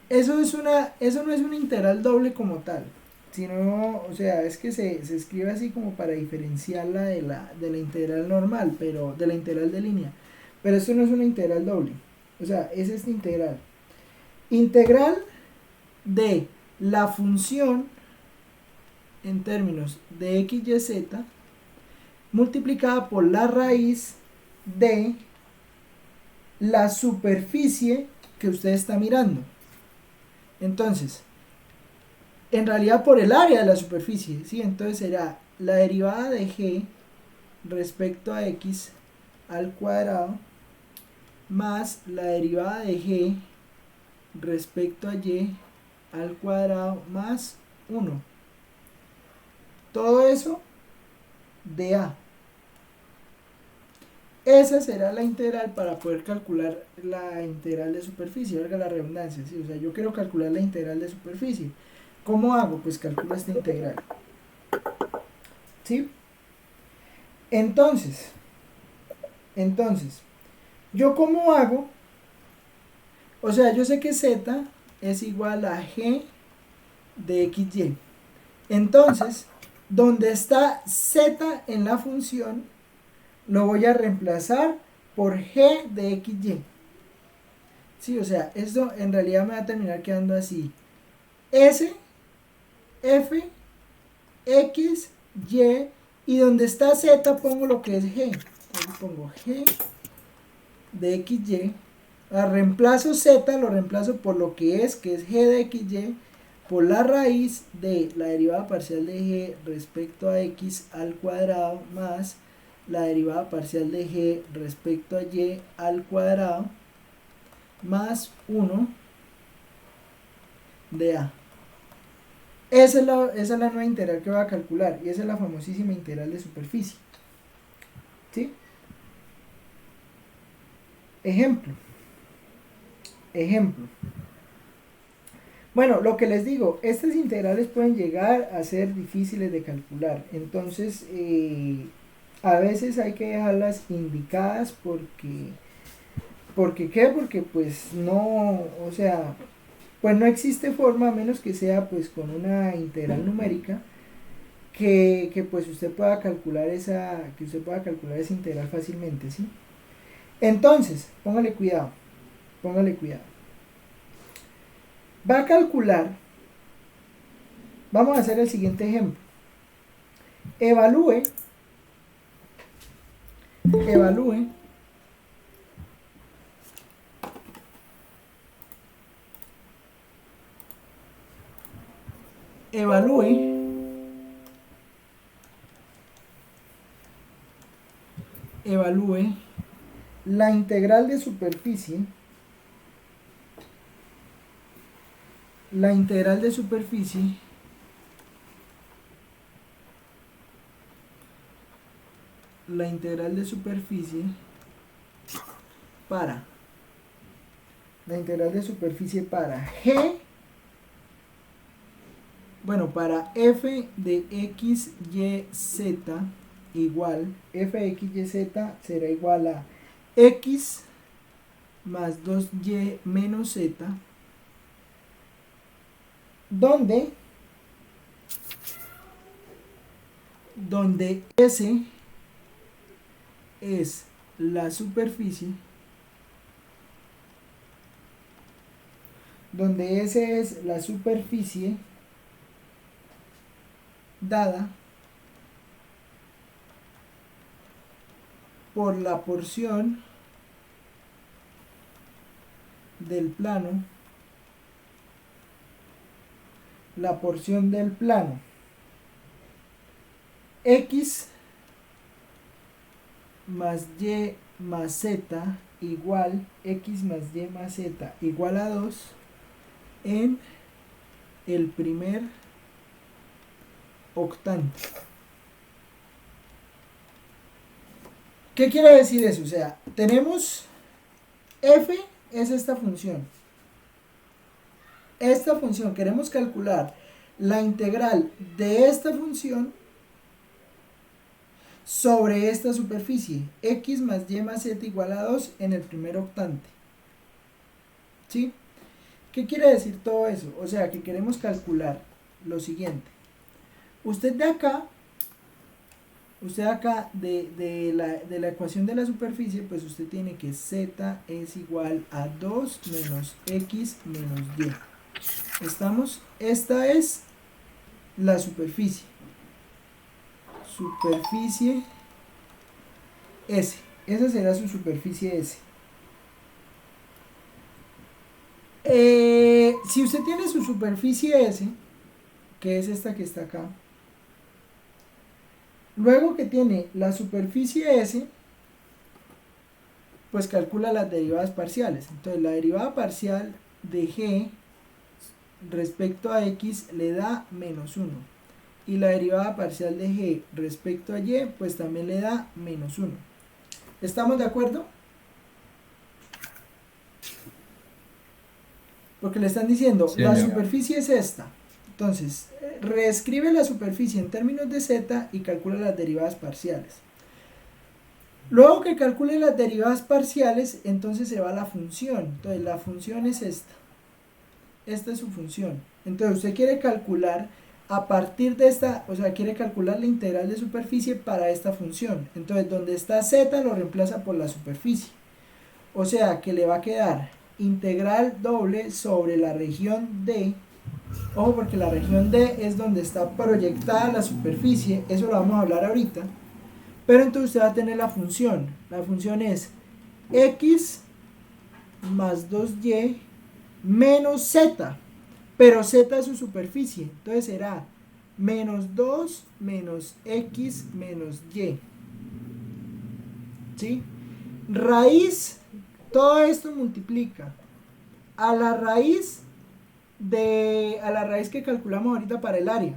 eso no es una integral doble como tal. Sino, o sea, es que se escribe así como para diferenciarla de la integral normal, pero de la integral de línea. Pero esto no es una integral doble. O sea, es esta integral. Integral de la función en términos de x, y, z multiplicada por la raíz de la superficie que usted está mirando. Entonces, en realidad por el área de la superficie, ¿sí? Entonces será la derivada de g respecto a x al cuadrado más la derivada de g respecto a y al cuadrado más 1. Todo eso de a. Esa será la integral para poder calcular la integral de superficie, valga la redundancia, ¿sí? O sea, yo quiero calcular la integral de superficie. ¿Cómo hago? Pues calculo esta integral. ¿Sí? Entonces, ¿yo cómo hago? O sea, yo sé que z es igual a g de xy. Entonces, donde está z en la función, lo voy a reemplazar por g de xy. Sí, o sea, esto en realidad me va a terminar quedando así. S, F, X, y donde está Z pongo lo que es G. Aquí pongo G de XY. Reemplazo Z, lo reemplazo por lo que es G de XY, por la raíz de la derivada parcial de G respecto a X al cuadrado más la derivada parcial de G respecto a Y al cuadrado más 1 de A. Esa es la nueva integral que voy a calcular y esa es la famosísima integral de superficie. ¿Sí? Ejemplo. Bueno, lo que les digo, estas integrales pueden llegar a ser difíciles de calcular. Entonces, a veces hay que dejarlas indicadas ¿qué? Porque pues no, o sea, pues no existe forma, a menos que sea pues con una integral numérica, que pues usted pueda calcular esa integral fácilmente, ¿sí? Entonces, póngale cuidado. Va a calcular, vamos a hacer el siguiente ejemplo. Evalúe la integral de superficie la integral de superficie para G, bueno, para f de x, y, z igual, f de x, y, z será igual a x más 2y menos z, donde S es la superficie, dada por la porción del plano, x más y más z igual, a 2 en el primer octante. ¿Qué quiere decir eso? O sea, tenemos f es esta función. Queremos calcular la integral de esta función sobre esta superficie, x más y más z igual a 2 en el primer octante. ¿Sí? ¿Qué quiere decir todo eso? O sea, que queremos calcular lo siguiente. Usted de acá, de la ecuación de la superficie, pues usted tiene que z es igual a 2 menos x menos y. Esta es la superficie S. Esa será su superficie S. Si usted tiene su superficie S, que es esta que está acá, luego que tiene la superficie S, pues calcula las derivadas parciales. Entonces la derivada parcial de G respecto a X le da menos 1. Y la derivada parcial de G respecto a Y, pues también le da menos 1. ¿Estamos de acuerdo? Porque le están diciendo, Sí, la señor. superficie es esta. Entonces, reescribe la superficie en términos de z y calcula las derivadas parciales. Luego que calcule las derivadas parciales, entonces se va a la función. Entonces, la función es esta. Esta es su función. Entonces, usted quiere calcular a partir de esta, o sea, quiere calcular la integral de superficie para esta función. Entonces, donde está z lo reemplaza por la superficie. O sea, que le va a quedar integral doble sobre la región D. Ojo, porque la región D es donde está proyectada la superficie. Eso lo vamos a hablar ahorita. Pero entonces usted va a tener la función. La función es x más 2y menos z. Pero z es su superficie. Entonces será menos 2 menos x menos y. ¿Sí? Raíz, todo esto multiplica a la raíz que calculamos ahorita para el área.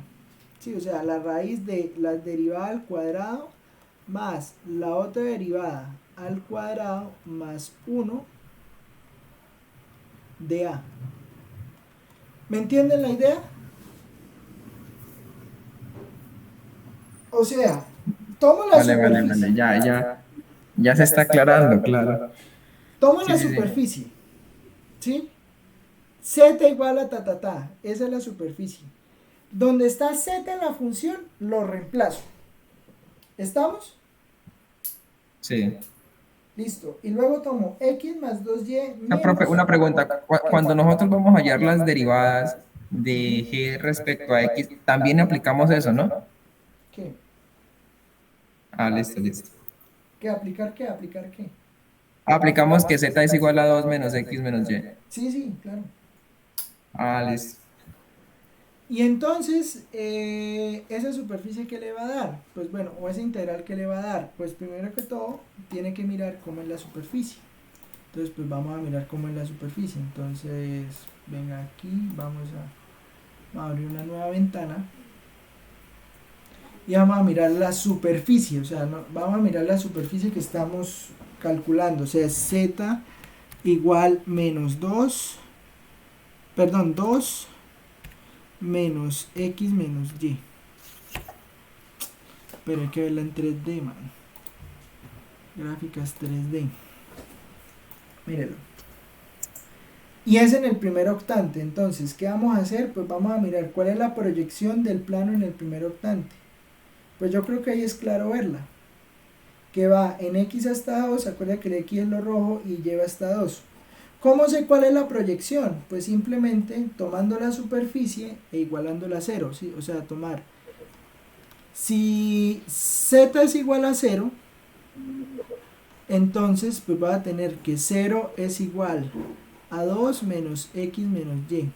¿Sí? O sea, la raíz de la derivada al cuadrado más la otra derivada al cuadrado más 1 de a. ¿Me entienden la idea? O sea, tomo la superficie. Ya se está aclarando, claro. Tomo Sí, la sí, sí. superficie. ¿Sí? Z igual a ta. Esa es la superficie. Donde está z en la función, lo reemplazo. ¿Estamos? Sí. Listo. Y luego tomo x más 2y Ah, profe, menos... una pregunta. Cuando nosotros vamos a hallar las derivadas de G respecto a X, también aplicamos eso, ¿no? ¿Qué? Ah, listo, listo. ¿Qué? ¿Aplicar qué? ¿Aplicar qué? Aplicamos que Z es igual a 2 menos X menos Y. Sí, claro. Ah, listo. Y entonces, esa superficie que le va a dar, pues bueno, o esa integral que le va a dar, pues primero que todo, tiene que mirar cómo es la superficie. Entonces pues vamos a mirar cómo es la superficie. Entonces venga aquí, vamos a abrir una nueva ventana y vamos a mirar la superficie, o sea, vamos a mirar la superficie que estamos calculando, o sea, z igual menos 2, perdón, 2 menos x menos y. Pero hay que verla en 3D, man. Gráficas 3D. Mírenlo. Y es en el primer octante. Entonces, ¿qué vamos a hacer? Pues vamos a mirar cuál es la proyección del plano en el primer octante. Pues yo creo que ahí es claro verla. Que va en x hasta 2, acuerda que el x es lo rojo y lleva hasta 2. ¿Cómo sé cuál es la proyección? Pues simplemente tomando la superficie e igualándola a 0, ¿sí? O sea, tomar, si z es igual a 0, entonces pues va a tener que 0 es igual a 2 menos x menos y.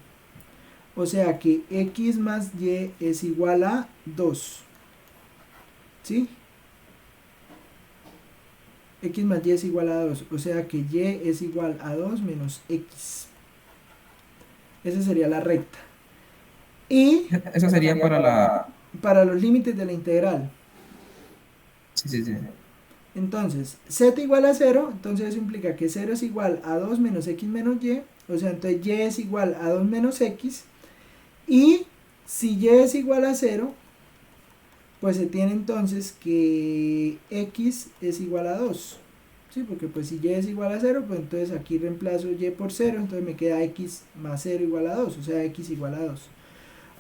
O sea que x más y es igual a 2. ¿Sí? X más y es igual a 2. O sea que y es igual a 2 menos x. Esa sería la recta. Y Eso sería para la... para los límites de la integral. Sí, sí, sí. Entonces, z igual a 0, entonces eso implica que 0 es igual a 2 menos x menos y, o sea, entonces y es igual a 2 menos x, y si y es igual a 0, pues se tiene entonces que x es igual a 2, ¿sí? Porque pues si y es igual a 0, pues entonces aquí reemplazo y por 0, entonces me queda x más 0 igual a 2, o sea, x igual a 2.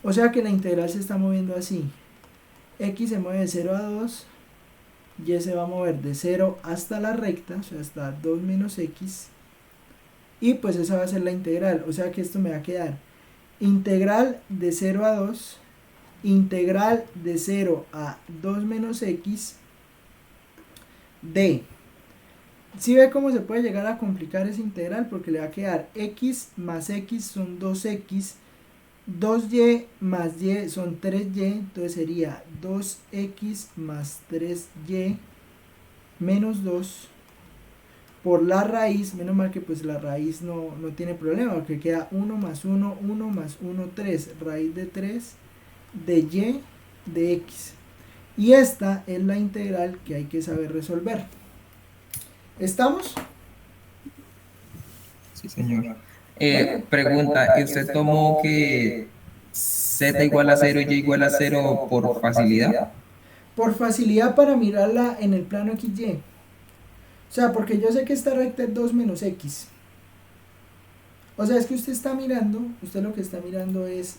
O sea que la integral se está moviendo así, x se mueve de 0 a 2, y se va a mover de 0 hasta la recta, o sea, hasta 2 menos x, y pues esa va a ser la integral, o sea que esto me va a quedar integral de 0 a 2, integral de 0 a 2 menos x, de, si ve cómo se puede llegar a complicar esa integral, porque le va a quedar x más x son 2x, 2y más y son 3y, entonces sería 2x más 3y menos 2 por la raíz, menos mal que pues la raíz no tiene problema, porque queda 1 más 1, 1 más 1, 3, raíz de 3 de y de x. Y esta es la integral que hay que saber resolver. ¿Estamos? Sí, señor. Pregunta, ¿usted tomó que z igual a 0 y y igual a 0 por facilidad? Por facilidad para mirarla en el plano XY. O sea, porque yo sé que esta recta es 2 menos x. O sea, es que usted está mirando, usted lo que está mirando es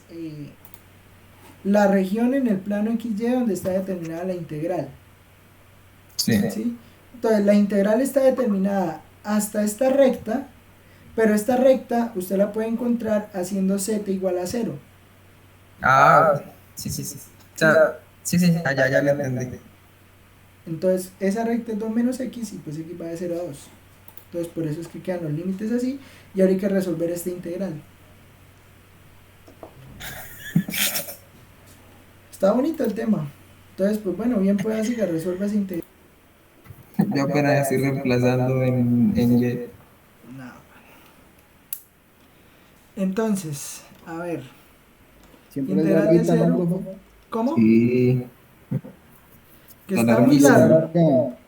la región en el plano XY donde está determinada la integral. Sí. ¿Sí? Entonces, la integral está determinada hasta esta recta, pero esta recta usted la puede encontrar haciendo z igual a 0. Ah, sí, sí, sí. O sea, sí, sí, ya lo entendí. Entonces, esa recta es 2 menos x y pues x va de 0 a 2. Entonces, por eso es que quedan los límites así y ahora hay que resolver esta integral. Está bonito el tema. Entonces, pues bueno, bien puede así que resuelva esa integral. Yo apenas estoy reemplazando en y. No. Entonces, a ver. Siempre es Integral de larguita, ¿no, 0. profe? ¿Cómo? Sí. Que Está está muy larguísimo. largo. Larga.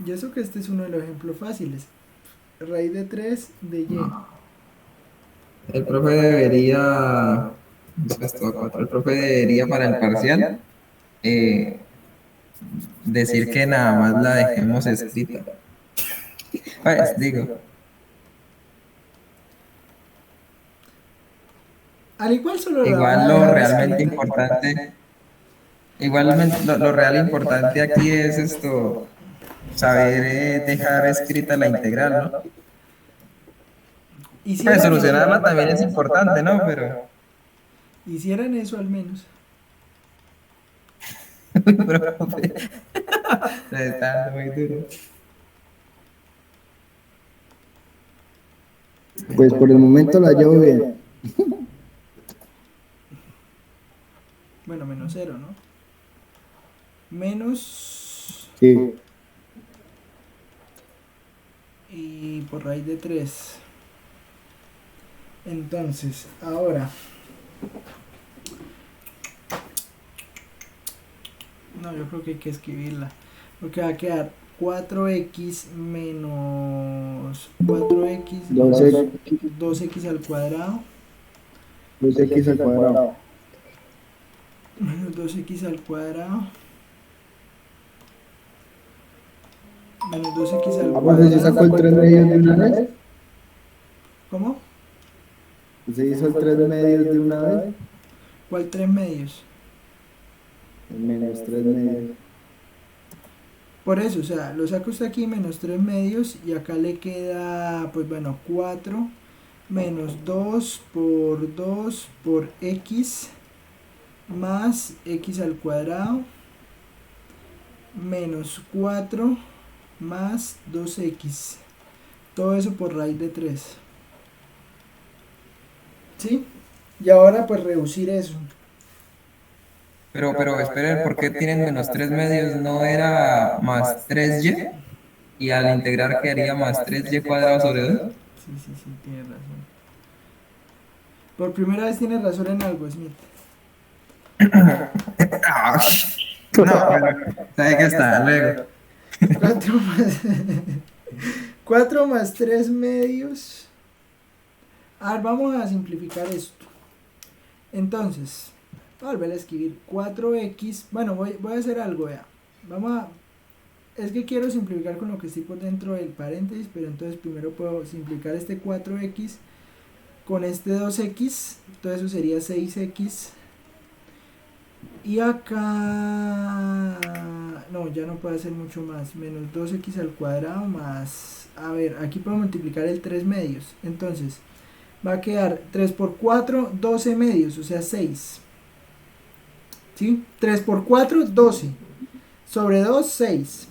Y eso que este es uno de los ejemplos fáciles. Raíz de 3 de y. El profe debería, el profe debería para el parcial eh, decir que nada más la dejemos escrita. Pues digo, Al igual solo la van igual a lo dejar realmente escrita. importante, igualmente lo real importante aquí es esto, saber dejar escrita la integral, ¿no? Pues Hicieran eso, solucionarla también es importante, ¿no? Pero, hicieran eso al menos. profe, está dando muy duro. Pues por el momento la llevo bien. Bueno, menos 0, ¿no? Menos Sí. y por raíz de 3. Entonces, ahora, no, yo creo que hay que escribirla, porque va a quedar 4x menos 4x menos 2x, 2x al cuadrado 2x al cuadrado. menos 2x al cuadrado menos 2x al Ah, pues se sacó el 3 medios de una vez. ¿Cómo? Se hizo el 3 medios de una vez. ¿Cuál 3 medios? El menos 3 medios. Por eso, o sea, lo saca usted aquí menos 3 medios y acá le queda, pues bueno, 4 menos 2 por x más x al cuadrado menos 4 más 2x. Todo eso por raíz de 3. ¿Sí? Y ahora pues reducir eso. Pero esperen, ¿por qué tienen menos 3 medios? ¿No era más 3y? Y al integrar quedaría más 3y cuadrado sobre 2. Sí, sí, sí, tiene razón. Por primera vez tiene razón en algo, Smith. No, pero sabe que está luego. 4 más, 4 más 3 medios. A ver, vamos a simplificar esto. Entonces, voy a volver a escribir 4x. Bueno, voy a hacer algo ya. Vamos a... Es que quiero simplificar con lo que estoy por dentro del paréntesis, pero entonces primero puedo simplificar este 4x con este 2x. Entonces eso sería 6x. Y acá... No, ya no puedo hacer mucho más. Menos 2x al cuadrado más... A ver, aquí puedo multiplicar el 3 medios. Entonces, va a quedar 3 por 4, 12 medios, o sea 6. ¿Sí? 3 por 4, 12. Sobre 2, 6.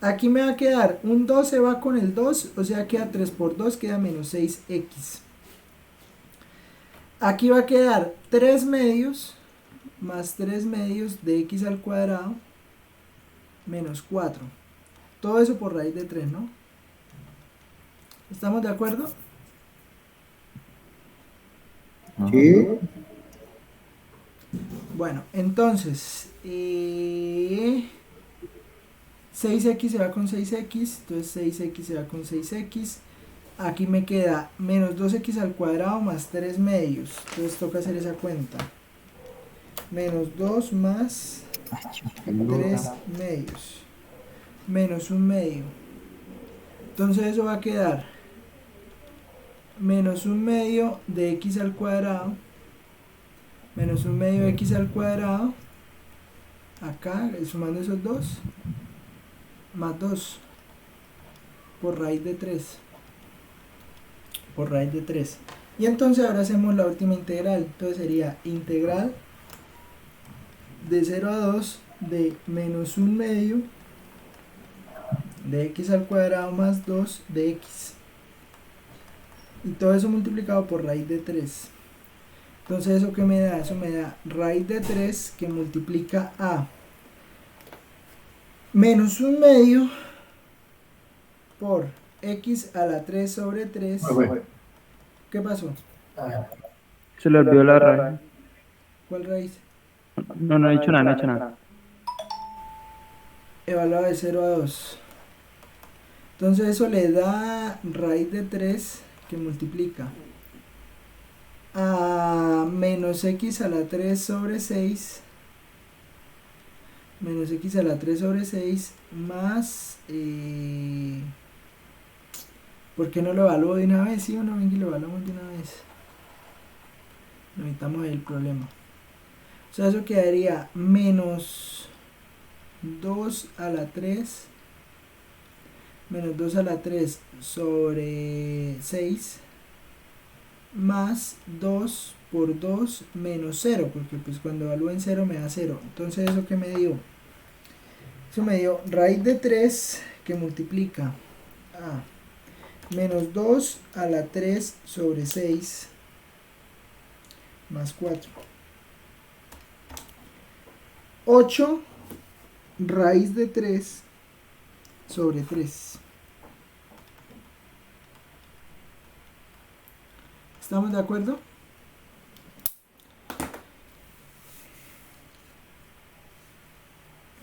Aquí me va a quedar un 12 va con el 2, o sea queda 3 por 2, queda menos 6x. Aquí va a quedar 3 medios más 3 medios de x al cuadrado menos 4. Todo eso por raíz de 3, ¿no? ¿Estamos de acuerdo? Sí. Bueno, entonces 6x se va con 6x, entonces 6x se va con 6x. Aquí me queda menos 2x al cuadrado más 3 medios. Entonces toca hacer esa cuenta. Menos 2 más 3 medios. Menos 1 medio. Entonces eso va a quedar menos 1 medio de x al cuadrado. Menos 1 medio de x al cuadrado. Acá, sumando esos dos. Más 2. Por raíz de 3. Por raíz de 3. Y entonces ahora hacemos la última integral. Entonces sería integral de 0 a 2 de menos 1 medio de x al cuadrado más 2 de x. Y todo eso multiplicado por raíz de 3. Entonces eso que me da, eso me da raíz de 3 que multiplica a menos 1 medio por x a la 3 sobre 3. ¿Qué pasó? Se le olvidó la raíz. ¿Cuál raíz? No, no he dicho nada, no he dicho nada. Evaluado de 0 a 2. Entonces eso le da raíz de 3 que multiplica a menos x a la 3 sobre 6 menos x a la 3 sobre 6 más ¿por qué no lo evalúo de una vez? ¿Sí o no? Venga, lo evaluamos de una vez. No necesitamos el problema. O sea, eso quedaría menos 2 a la 3 menos 2 a la 3 sobre 6 más 2 por 2 menos 0, porque pues cuando evalúo en 0 me da 0. Entonces, ¿eso qué me dio? Eso me dio raíz de 3 que multiplica a menos 2 a la 3 sobre 6 más 4. 8 raíz de 3 sobre 3. ¿Estamos de acuerdo?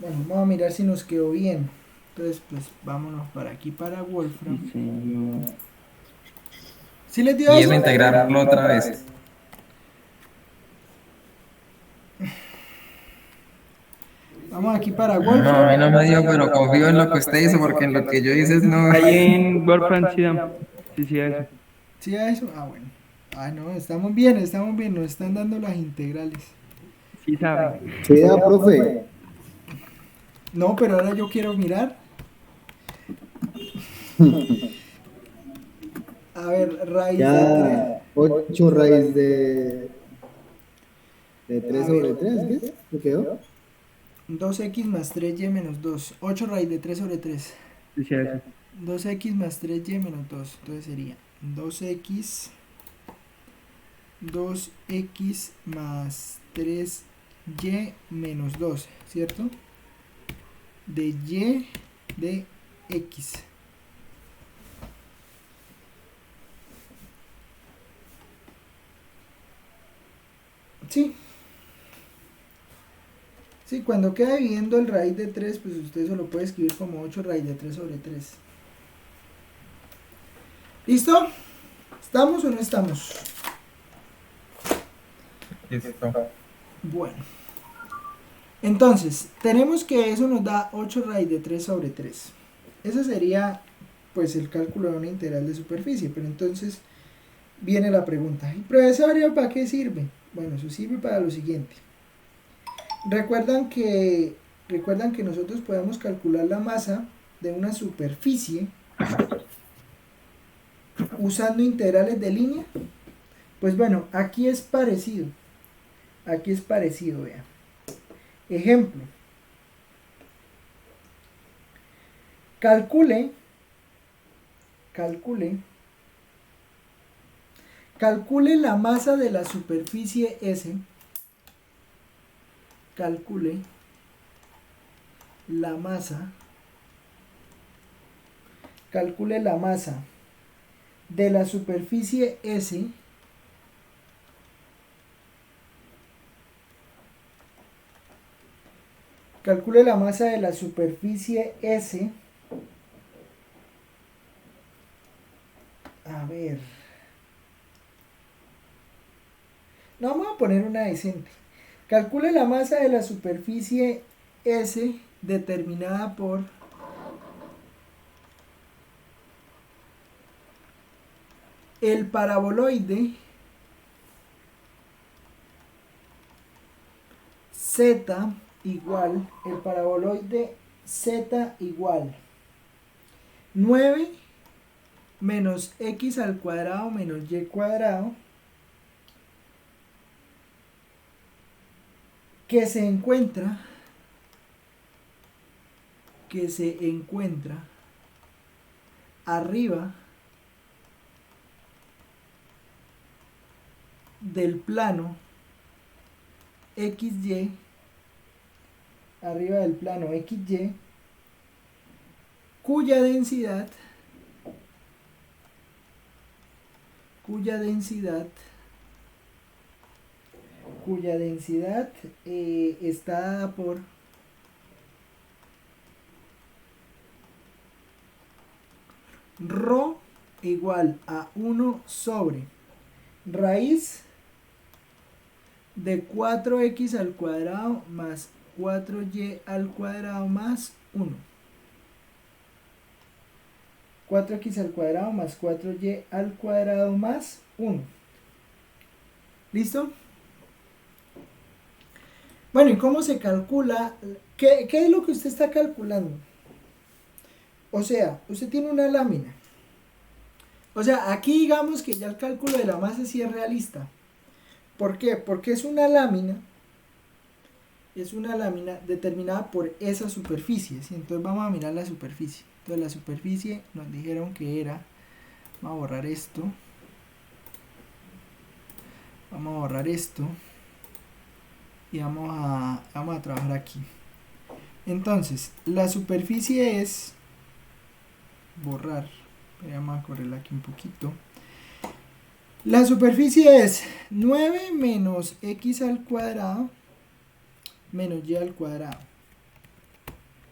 Bueno, vamos a mirar si nos quedó bien. Entonces, pues vámonos para aquí, para Wolfram. Diseño. ¿Sí les dio Y eso? eso integrarlo otra vez. Vamos aquí para No, a mí Wolfram. no me dio, pero confío en lo que usted hizo, porque en lo que yo hice no. Ahí en Wolfram sí da. Sí, sí, eso. ¿Sí a eso? Ah, bueno. Ah, no, estamos bien, nos están dando las integrales. Sí sabe. Sí, da, profe. No, pero ahora yo quiero mirar. A ver, raíz de 3. Ya 8 raíz de 3 A ver. sobre 3, ¿qué? ¿Qué quedó? 2x más 3y menos 2. 8 raíz de 3 sobre 3. Sí, sí, eso. 2x más 3y menos 2. Entonces sería 2x más 3y menos 2, ¿cierto? De y de x. Sí. Sí, cuando queda dividiendo el raíz de 3, pues usted eso lo puede escribir como 8 raíz de 3 sobre 3. ¿Listo? ¿Estamos o no estamos? Bueno. Entonces, tenemos que eso nos da 8 raíz de 3 sobre 3. Ese sería, pues, el cálculo de una integral de superficie. Pero entonces viene la pregunta, ¿y profesor, para qué sirve? Bueno, eso sirve para lo siguiente. Recuerdan que nosotros podemos calcular la masa de una superficie usando integrales de línea. Pues bueno, aquí es parecido. Vean. Ejemplo. Calcule la masa de la superficie S. Calcule la masa de la superficie S calcule la masa de la superficie S. A ver, no, vamos a poner una decente. Calcule la masa de la superficie S determinada por el paraboloide Z igual, Z igual 9 menos x al cuadrado menos y cuadrado, que se encuentra arriba del plano XY, cuya densidad está dada por ρ igual a 1 sobre raíz de 4x al cuadrado más 4y al cuadrado más 1. 4x al cuadrado más 4y al cuadrado más 1. ¿Listo? Bueno, ¿y cómo se calcula? ¿Qué es lo que usted está calculando? O sea, usted tiene una lámina. O sea, aquí digamos que ya el cálculo de la masa sí es realista. ¿Por qué? Porque es una lámina determinada por esa superficie, ¿sí? Entonces vamos a mirar la superficie. Entonces la superficie nos dijeron que era, vamos a borrar esto, y vamos a trabajar aquí. Entonces la superficie es borrar. Vamos a correrla aquí un poquito. La superficie es 9 menos x al cuadrado menos y al cuadrado.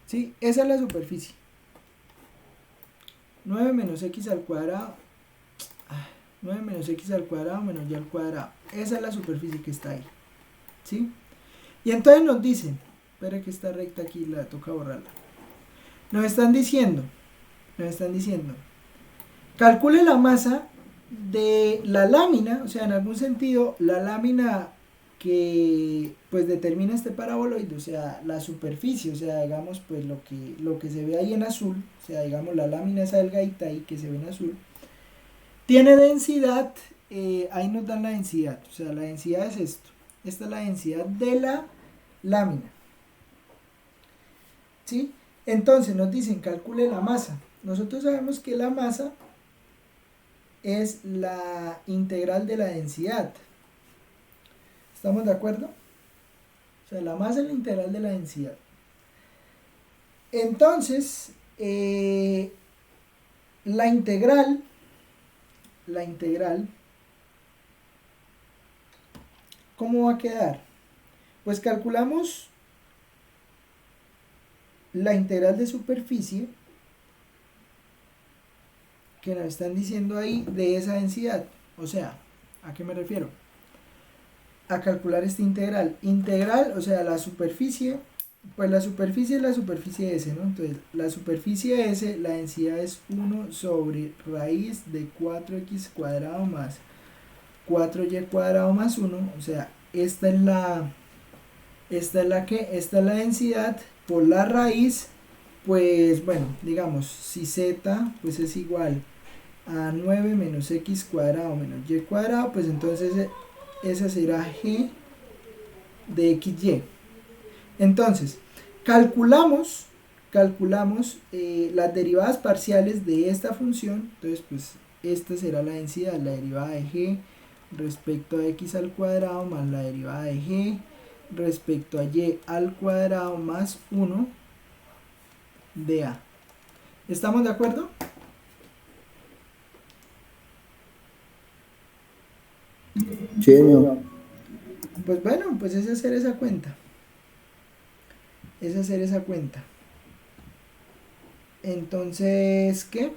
¿Sí? Esa es la superficie. 9 menos x al cuadrado. 9 menos x al cuadrado menos y al cuadrado. Esa es la superficie que está ahí. ¿Sí? Y entonces nos dicen, espera que esta recta aquí la toca borrarla. Nos están diciendo, calcule la masa de la lámina, o sea, en algún sentido, la lámina que pues determina este paraboloide, o sea, la superficie, o sea, digamos, pues lo que se ve ahí en azul, o sea, digamos, la lámina esa delgadita ahí que se ve en azul, tiene densidad, ahí nos dan la densidad, o sea, la densidad es esto, esta es la densidad de la lámina, ¿sí? Entonces nos dicen, calcule la masa. Nosotros sabemos que la masa es la integral de la densidad. ¿Estamos de acuerdo? O sea, la masa es la integral de la densidad. Entonces, la integral, ¿cómo va a quedar? Pues calculamos la integral de superficie que nos están diciendo ahí de esa densidad. O sea, ¿a qué me refiero? A calcular esta integral. Integral, o sea, la superficie, pues la superficie es la superficie S, ¿no? Entonces, la superficie S, la densidad es 1 sobre raíz de 4x cuadrado más 4y cuadrado más 1. O sea, esta es la densidad por la raíz, pues bueno, digamos, si z pues es igual a 9 menos x cuadrado menos y cuadrado, pues entonces esa será g de xy. Entonces, calculamos las derivadas parciales de esta función. Entonces, pues esta será la densidad, la derivada de g respecto a x al cuadrado más la derivada de g respecto a y al cuadrado más 1 de a. ¿Estamos de acuerdo? Sí, señor. Pues bueno, pues es hacer esa cuenta. Entonces, ¿qué?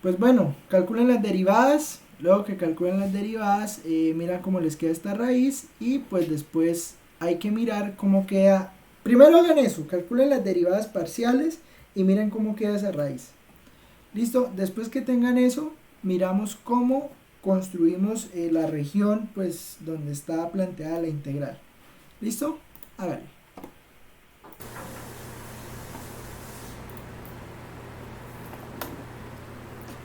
Pues bueno, calculen las derivadas. Luego que calculen las derivadas, miran cómo les queda esta raíz. Y pues después hay que mirar cómo queda. Primero hagan eso, calculen las derivadas parciales y miren cómo queda esa raíz. Listo, después que tengan eso, miramos cómo construimos la región pues donde está planteada la integral. ¿Listo? Háganlo.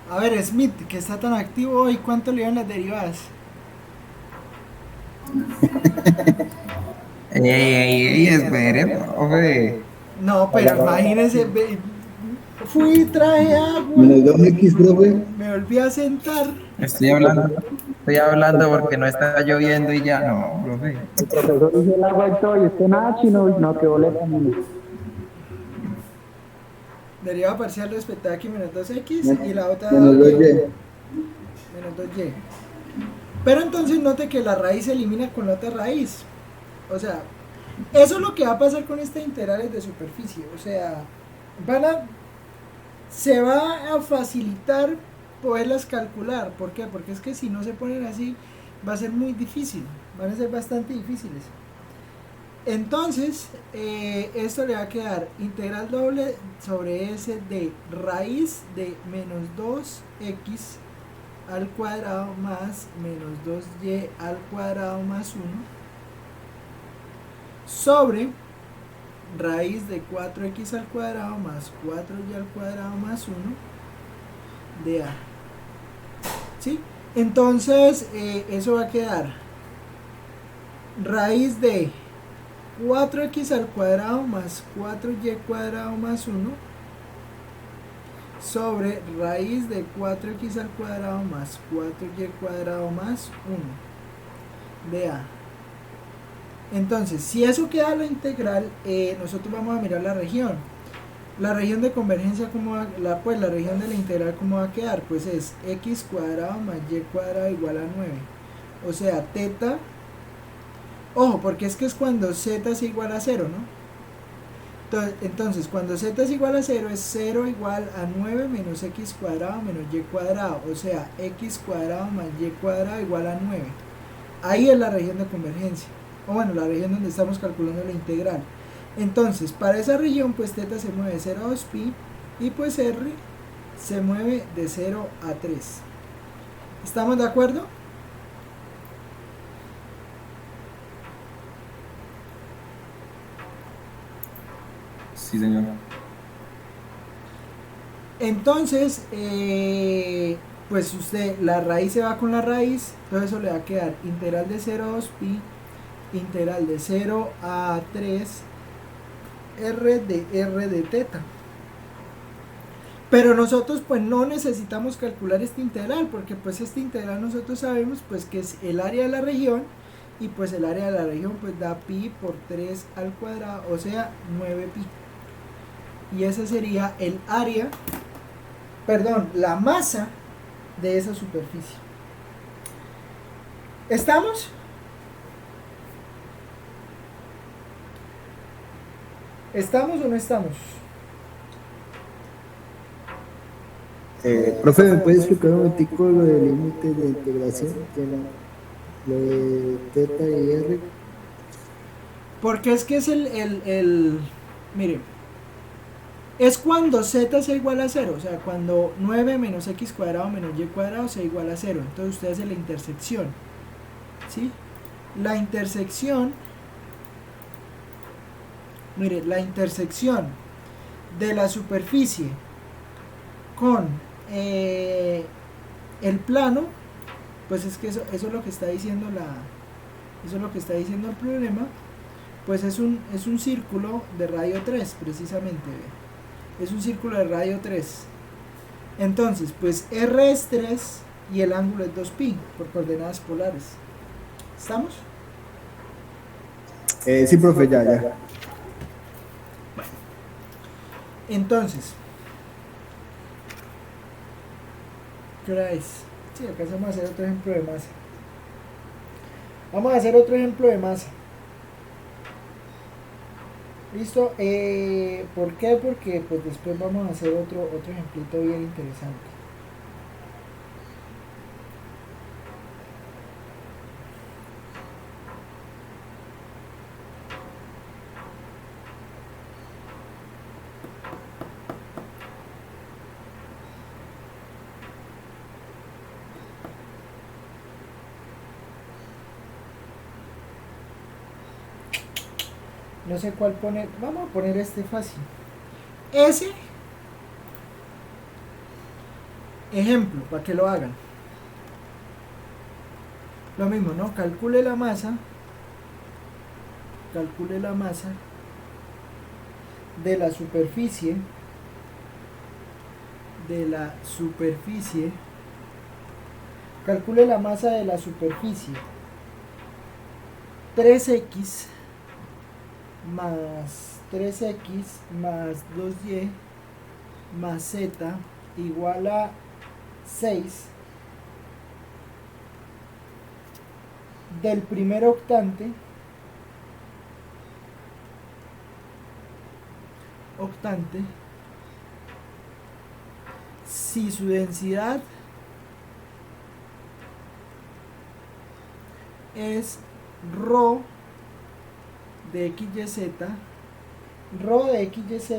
A ver, Smith, que está tan activo hoy, ¿cuánto le dan las derivadas? Ey, espere, profe. No, pero imagínense, fui, traje agua, Menos 2x, profe. me volví a sentar. Estoy hablando porque no está lloviendo y ya no, profe. El profesor dice el agua y todo, y usted nada chino, no, que boleta, Derivada parcial respecto a x menos 2x y la otra Menos 2y. menos 2y. Pero entonces note que la raíz se elimina con la otra raíz. O sea, eso es lo que va a pasar con estas integrales de superficie. O sea, se va a facilitar poderlas calcular. ¿Por qué? Porque es que si no se ponen así, va a ser muy difícil. Van a ser bastante difíciles. Entonces, esto le va a quedar integral doble sobre s de raíz de menos 2x al cuadrado más menos 2y al cuadrado más 1 sobre raíz de 4x al cuadrado más 4y al cuadrado más 1 de a. ¿Sí? Entonces, eso va a quedar raíz de 4x al cuadrado más 4y cuadrado más 1 sobre raíz de 4x al cuadrado más 4y cuadrado más 1 de a. Entonces, si eso queda la integral, nosotros vamos a mirar la región. La región de convergencia, ¿cómo va? Pues la región de la integral, ¿cómo va a quedar? Pues es x cuadrado más y cuadrado igual a 9. O sea, teta, ojo, porque es que es cuando z es igual a 0, ¿no? Entonces, cuando z es igual a 0, es 0 igual a 9 menos x cuadrado menos y cuadrado. O sea, x cuadrado más y cuadrado igual a 9. Ahí es la región de convergencia. O bueno, la región donde estamos calculando la integral. Entonces, para esa región, pues θ se mueve de 0 a 2pi y pues r se mueve de 0 a 3. ¿Estamos de acuerdo? Sí, señor. Entonces, pues usted, la raíz se va con la raíz, entonces eso le va a quedar integral de 0 a 2pi, integral de 0 a 3, r de teta. Pero nosotros pues no necesitamos calcular este integral, porque pues este integral nosotros sabemos pues que es el área de la región, y pues el área de la región pues da pi por 3 al cuadrado, o sea 9 pi. Y ese sería el área, perdón, la masa de esa superficie. ¿Estamos? ¿Estamos o no estamos? Profe, ¿me puede explicar un momentico lo del límite de integración? Lo de teta y r. Porque es que es mire, es cuando z sea igual a 0, o sea, cuando 9 menos x cuadrado menos y cuadrado sea igual a 0. Entonces usted hace la intersección, ¿sí? La intersección, mire, la intersección de la superficie con el plano, pues es que eso es lo que está diciendo eso es lo que está diciendo el problema. Pues es un círculo de radio 3, precisamente. Es un círculo de radio 3. Entonces, pues R es 3 y el ángulo es 2pi por coordenadas polares. ¿Estamos? Sí, profe, ya. Entonces, ¿qué hora es? Sí, acá vamos a hacer otro ejemplo de masa. Vamos a hacer otro ejemplo de masa. ¿Listo? ¿Por qué? Porque pues después vamos a hacer otro ejemplito bien interesante. No sé cuál poner. Vamos a poner este fácil. Ese ejemplo, para que lo hagan. Lo mismo, ¿no? Calcule la masa de la superficie calcule la masa de la superficie 3x más 2y más z igual a 6 del primer octante si su densidad es rho de xyz, rho de xyz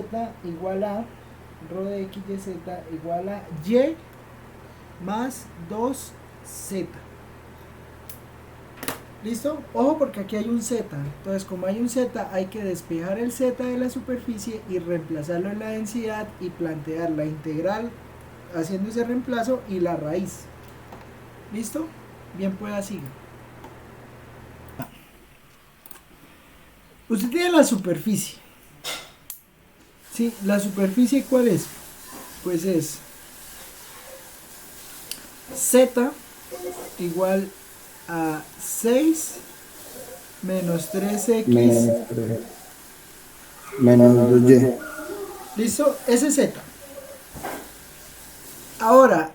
igual a y más 2z. ¿Listo? Ojo porque aquí hay un z, entonces como hay un z hay que despejar el z de la superficie y reemplazarlo en la densidad y plantear la integral haciendo ese reemplazo y la raíz. ¿Listo? Bien, pueda siga. Usted tiene la superficie. ¿Sí? ¿La superficie cuál es? Pues es z igual a 6 menos 3x Menos 2y. ¿Listo? Ese es Z. Ahora,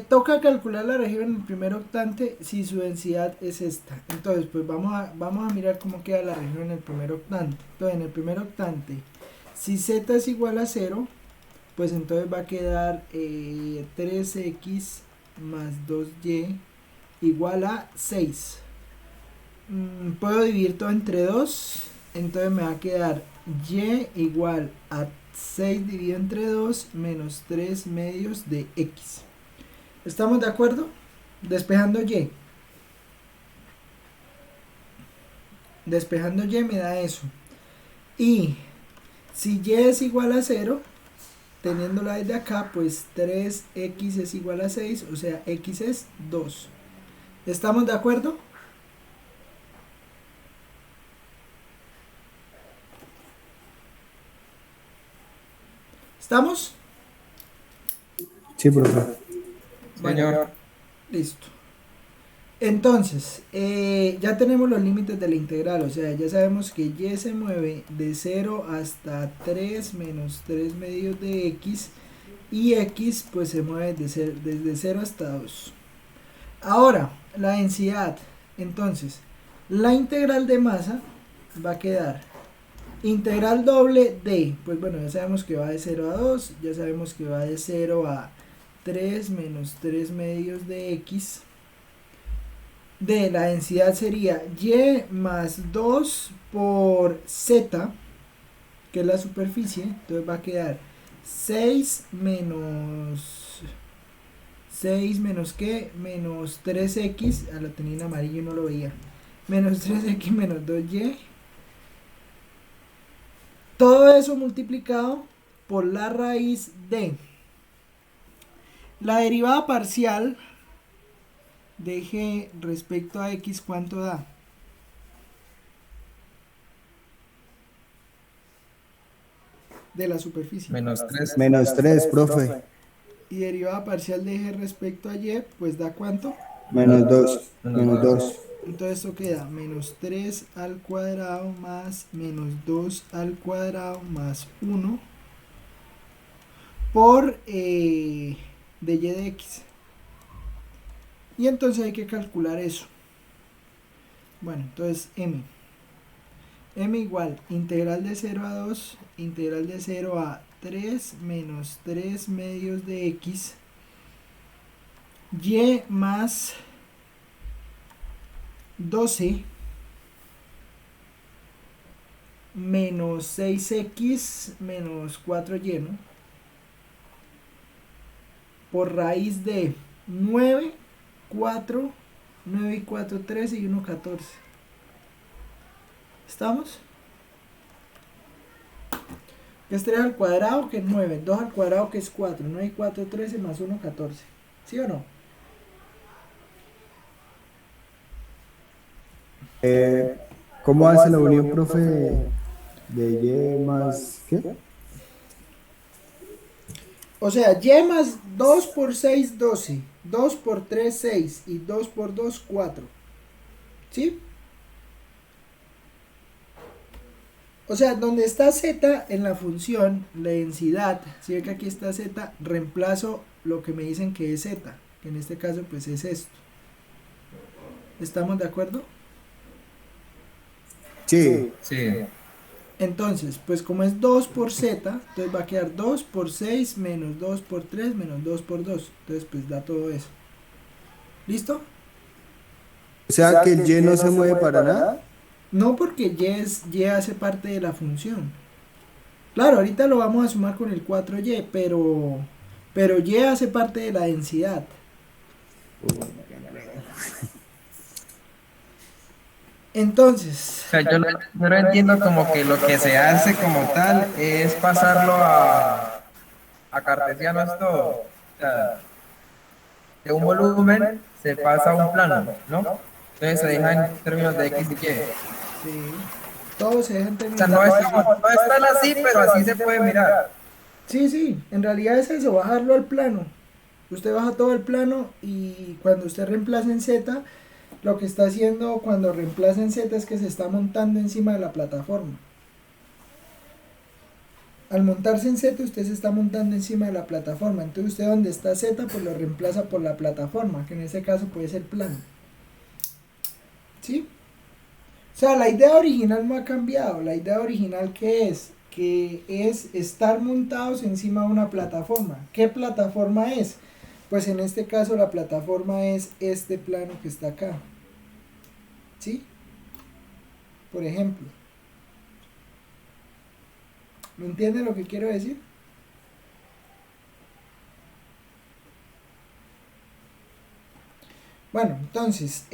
toca calcular la región en el primer octante si su densidad es esta. Entonces, pues vamos a mirar cómo queda la región en el primer octante. Entonces, en el primer octante, si Z es igual a 0, pues entonces va a quedar 3x más 2y igual a 6. Puedo dividir todo entre 2, entonces me va a quedar y igual a 6 dividido entre 2 menos 3 medios de x. ¿Estamos de acuerdo? Despejando y. Despejando y me da eso. Y si y es igual a 0, teniéndola desde acá, pues 3x es igual a 6, o sea, x es 2. ¿Estamos de acuerdo? ¿Estamos? Sí, profe. Señor. Listo. Entonces, ya tenemos los límites de la integral, o sea, ya sabemos que y se mueve de 0 hasta 3 menos 3 medios de x, y x pues se mueve desde 0 hasta 2. Ahora, la densidad. Entonces, la integral de masa va a quedar integral doble de, pues bueno, ya sabemos que va de 0 a 2, ya sabemos que va de 0 a 3 menos 3 medios de x. De la densidad sería y más 2 por z, que es la superficie, entonces va a quedar 6 menos ¿qué? Menos 3x, la tenía en amarillo y no lo veía, menos 3x menos 2y, todo eso multiplicado por la raíz de la derivada parcial de g respecto a x. ¿Cuánto da? De la superficie. Menos 3. Menos 3, profe. Y derivada parcial de g respecto a y, pues da ¿cuánto? Menos 2. Menos 2. Entonces esto queda menos 3 al cuadrado más menos 2 al cuadrado más 1 por de y de x. Y entonces hay que calcular eso. Bueno, entonces m igual integral de 0 a 2, integral de 0 a 3 menos 3 medios de x, y más 12 menos 6x menos 4y, ¿no? Por raíz de 9, 4, 9 y 4, 13 y 1, 14. ¿Estamos? Este 3 al cuadrado que es 9, 2 al cuadrado que es 4, 9 y 4, 13 más 1, 14. ¿Sí o no? ¿Cómo hace la unión, profe, de y más qué? O sea, y más 2 por 6, 12. 2 por 3, 6. Y 2 por 2, 4. ¿Sí? O sea, donde está z en la función, la densidad, si ve que aquí está z, reemplazo lo que me dicen que es z, que en este caso pues es esto. ¿Estamos de acuerdo? Sí. Sí. Entonces, pues como es 2 por z, entonces va a quedar 2 por 6 menos 2 por 3 menos 2 por 2. Entonces pues da todo eso. ¿Listo? O sea que el y no se mueve para nada. No, porque y hace parte de la función. Claro, ahorita lo vamos a sumar con el 4y, pero y hace parte de la densidad. Entonces, O sea, yo lo entiendo como que lo que se hace como tal es pasarlo a cartesianos todo. O sea, de un volumen se pasa a un plano, ¿no? Entonces se deja en términos de x y y. sí, todo se deja en O términos sea, no es tan así, pero así se puede mirar. Sí, sí, en realidad es eso, bajarlo al plano. Usted baja todo el plano y cuando usted reemplaza en z, lo que está haciendo cuando reemplaza en z es que se está montando encima de la plataforma. Al montarse en Z, usted se está montando encima de la plataforma. Entonces usted donde está Z, pues lo reemplaza por la plataforma, que en este caso puede ser plano. ¿Sí? O sea, la idea original no ha cambiado. La idea original, ¿qué es? Que es estar montados encima de una plataforma. ¿Qué plataforma es? Pues en este caso la plataforma es este plano que está acá. ¿Sí? Por ejemplo. ¿Me entiende lo que quiero decir? Bueno, entonces,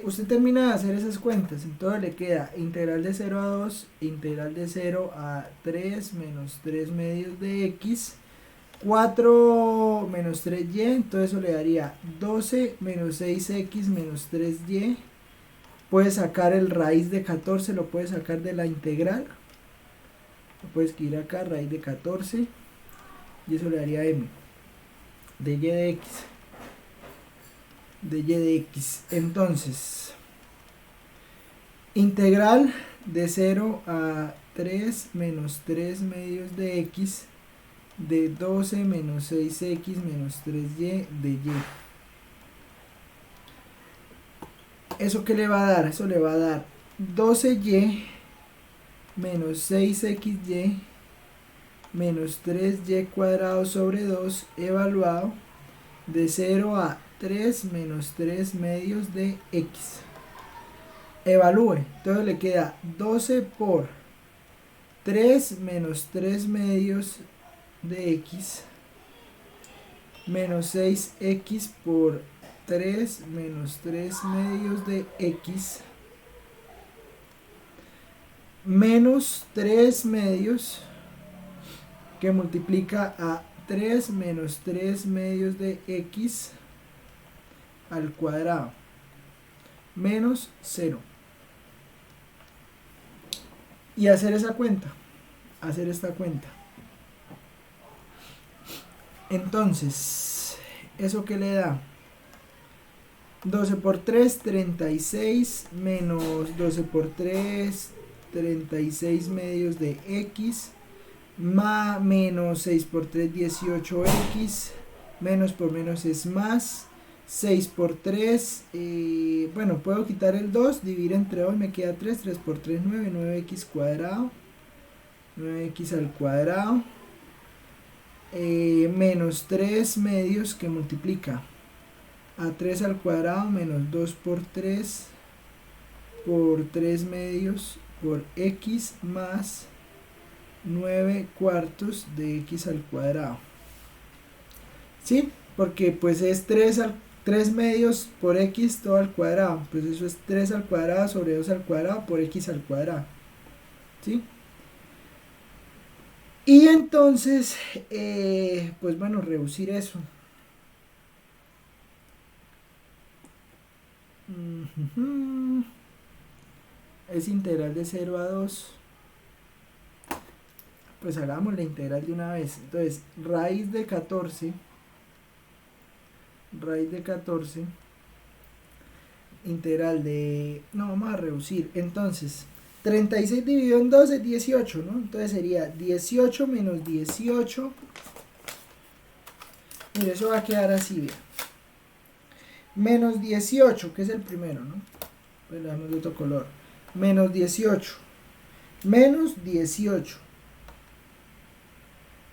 usted termina de hacer esas cuentas, entonces le queda integral de 0 a 2, integral de 0 a 3 menos 3 medios de x, 4 menos 3y, entonces eso le daría 12 menos 6x menos 3y, puede sacar el raíz de 14, lo puede sacar de la integral, lo puede escribir acá, raíz de 14, y eso le daría m, de y de x. De y de x. Entonces, integral de 0 a 3 menos 3 medios de x de 12 menos 6x menos 3y de y. ¿Eso qué le va a dar? Eso le va a dar 12y menos 6xy menos 3y cuadrado sobre 2 evaluado de 0 a 3 menos 3 medios de x. Evalúe, entonces le queda 12 por 3 menos 3 medios de x menos 6x por 3 menos 3 medios de x menos 3 medios que multiplica a 3 menos 3 medios de x al cuadrado menos 0 y hacer esa cuenta, hacer esta cuenta. Entonces, ¿eso qué le da? 12 por 3, 36 menos 12 por 3, 36 medios de x más menos 6 por 3, 18x, menos por menos es más, 6 por 3, bueno, puedo quitar el 2, dividir entre 2, me queda 3, 3 por 3, 9, 9x cuadrado, 9x al cuadrado, menos 3 medios que multiplica a 3 al cuadrado, menos 2 por 3 medios por x más 9 cuartos de x al cuadrado. ¿Sí? Porque pues es 3 medios por x todo al cuadrado. Pues eso es 3 al cuadrado sobre 2 al cuadrado por x al cuadrado. ¿Sí? Y entonces, pues bueno, reducir eso. Es integral de 0 a 2. Pues hagamos la integral de una vez. Entonces, raíz de 14, integral de, no, vamos a reducir, entonces 36 dividido en 2 es 18, ¿no? Entonces sería 18 menos 18, mire, eso va a quedar así, bien, menos 18, que es el primero, ¿no? Pues le damos de otro color, menos 18,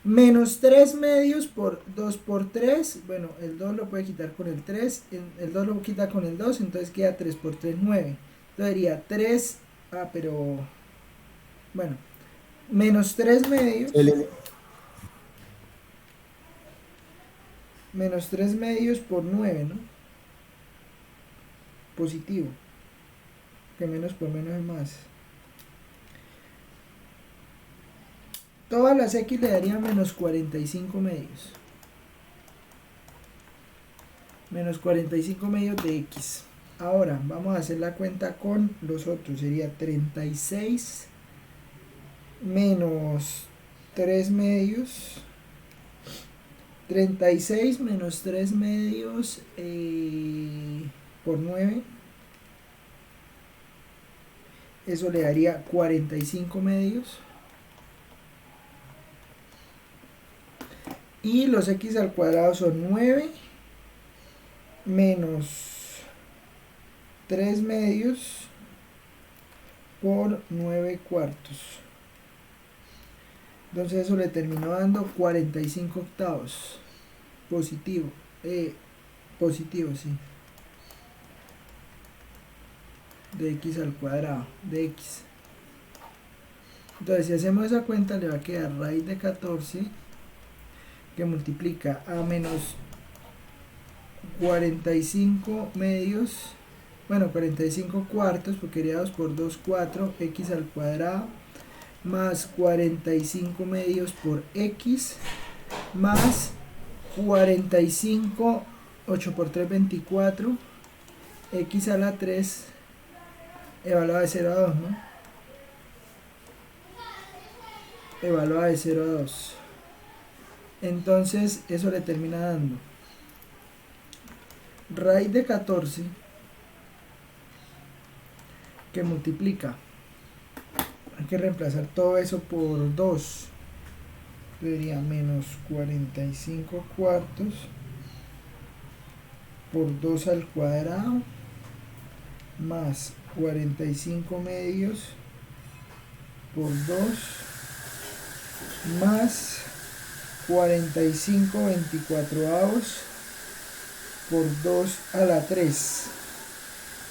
menos 3 medios por 2 por 3, bueno, el 2 lo puede quitar con el 3, el 2 lo quita con el 2, entonces queda 3 por 3, 9. Entonces sería 3, pero, bueno, menos 3 medios, menos 3 medios por 9, ¿no? Positivo, que menos por menos es más. Todas las x le darían menos 45 medios. Menos 45 medios de x. Ahora vamos a hacer la cuenta con los otros. Sería 36 menos 3 medios. 36 menos 3 medios por 9. Eso le daría 45 medios. Y los x al cuadrado son 9 menos 3 medios por 9 cuartos. Entonces eso le terminó dando 45 octavos. Positivo. Positivo, sí. De x al cuadrado. De x. Entonces si hacemos esa cuenta le va a quedar raíz de 14 que multiplica a menos 45 medios. Bueno, 45 cuartos porque sería 2 por 2, 4. X al cuadrado. Más 45 medios por x. Más 45, 8 por 3, 24, x a la 3, evaluada de 0 a 2, ¿no? Evaluada de 0 a 2. Entonces, eso le termina dando raíz de 14, que multiplica. Hay que reemplazar todo eso por 2. Sería menos 45 cuartos por 2 al cuadrado más 45 medios por 2 más 45 24avos por 2 a la 3.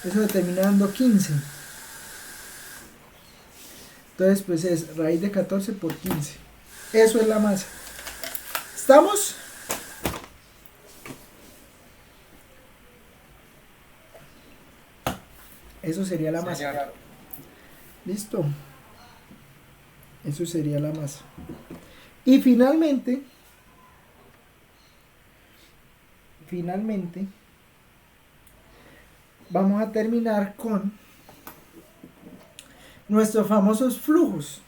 Eso termina dando 15. Entonces pues es raíz de 14 por 15. Eso es la masa. ¿Estamos? Eso sería la masa. ¿Listo? Eso sería la masa. Y finalmente, vamos a terminar con nuestros famosos flujos.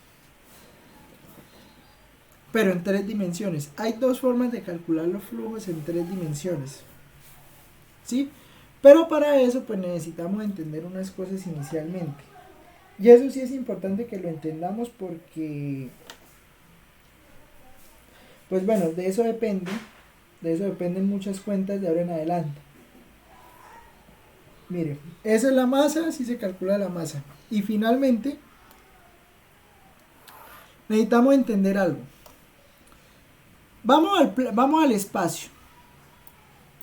Pero en 3 dimensiones. Hay 2 formas de calcular los flujos en 3 dimensiones. ¿Sí? Pero para eso pues necesitamos entender unas cosas inicialmente. Y eso sí es importante que lo entendamos porque pues bueno, de eso dependen muchas cuentas de ahora en adelante. Mire, esa es la masa, así se calcula la masa. Y finalmente necesitamos entender algo. Vamos al espacio.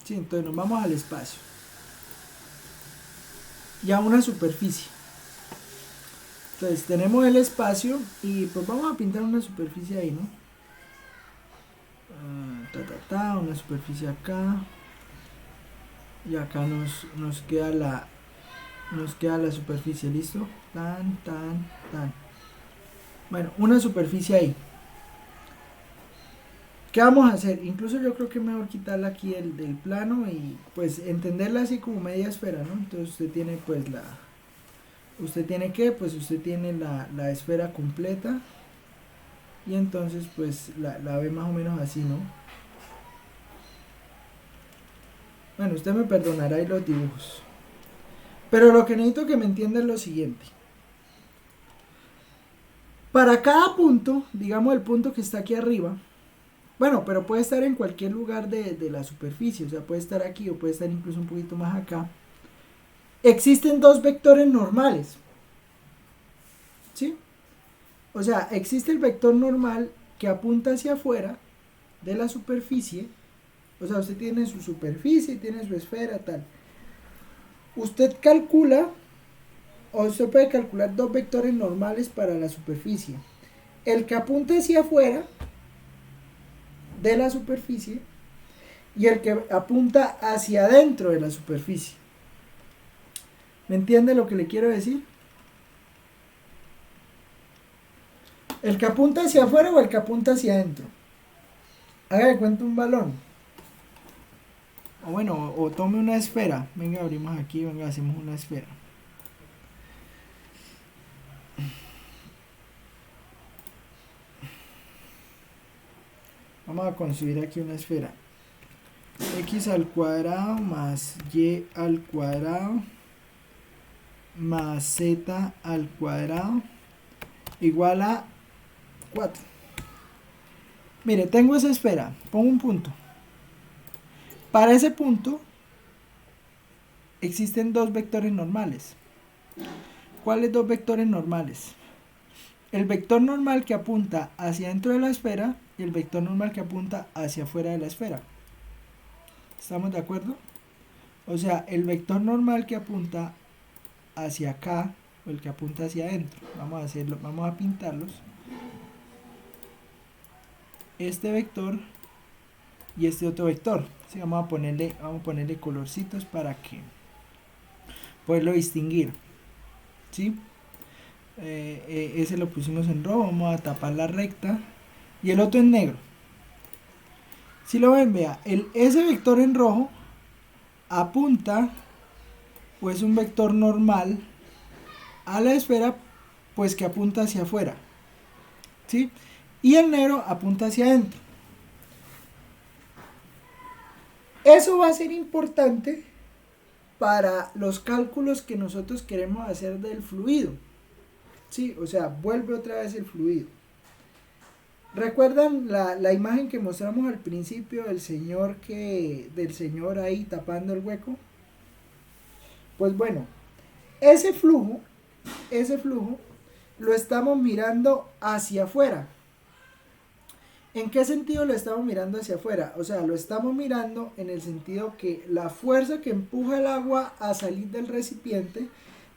Sí, entonces nos vamos al espacio. Y a una superficie. Entonces tenemos el espacio y pues vamos a pintar una superficie ahí, ¿no? Una superficie acá. Y acá nos queda la superficie, ¿listo? Tan. Bueno, una superficie ahí. ¿Qué vamos a hacer? Incluso yo creo que es mejor quitarla aquí del plano y pues entenderla así como media esfera, ¿no? Entonces usted tiene pues usted tiene la esfera completa y entonces pues la ve más o menos así, ¿no? Bueno, usted me perdonará ahí los dibujos. Pero lo que necesito que me entienda es lo siguiente. Para cada punto, digamos el punto que está aquí arriba, bueno, pero puede estar en cualquier lugar de la superficie, o sea, puede estar aquí o puede estar incluso un poquito más acá. Existen 2 vectores normales, ¿sí? O sea, existe el vector normal que apunta hacia afuera de la superficie, o sea, usted tiene su superficie, tiene su esfera, tal. Usted calcula, o usted puede calcular 2 vectores normales para la superficie. El que apunta hacia afuera de la superficie y el que apunta hacia adentro de la superficie. ¿Me entiende lo que le quiero decir? El que apunta hacia afuera o el que apunta hacia adentro. Haga de cuenta un balón. O bueno, o tome una esfera. Venga, abrimos aquí, venga, hacemos una esfera. Vamos a construir aquí una esfera. X al cuadrado más Y al cuadrado más Z al cuadrado igual a 4. Mire, tengo esa esfera, pongo un punto. Para ese punto existen dos vectores normales. ¿Cuáles dos vectores normales? El vector normal que apunta hacia dentro de la esfera y el vector normal que apunta hacia afuera de la esfera. ¿Estamos de acuerdo? O sea, el vector normal que apunta hacia acá o el que apunta hacia adentro. Vamos a hacerlo, vamos a pintarlos. Este vector y este otro vector. ¿Sí? Vamos a ponerle colorcitos para que poderlo distinguir. ¿Sí? Ese lo pusimos en rojo, vamos a tapar la recta y el otro en negro. Si lo ven, vea, ese vector en rojo apunta, pues un vector normal a la esfera, pues que apunta hacia afuera, ¿sí? Y el negro apunta hacia adentro. Eso va a ser importante para los cálculos que nosotros queremos hacer del fluido. Sí, o sea, vuelve otra vez el fluido. ¿Recuerdan la imagen que mostramos al principio del señor ahí tapando el hueco? Pues bueno, ese flujo lo estamos mirando hacia afuera. ¿En qué sentido lo estamos mirando hacia afuera? O sea, lo estamos mirando en el sentido que la fuerza que empuja el agua a salir del recipiente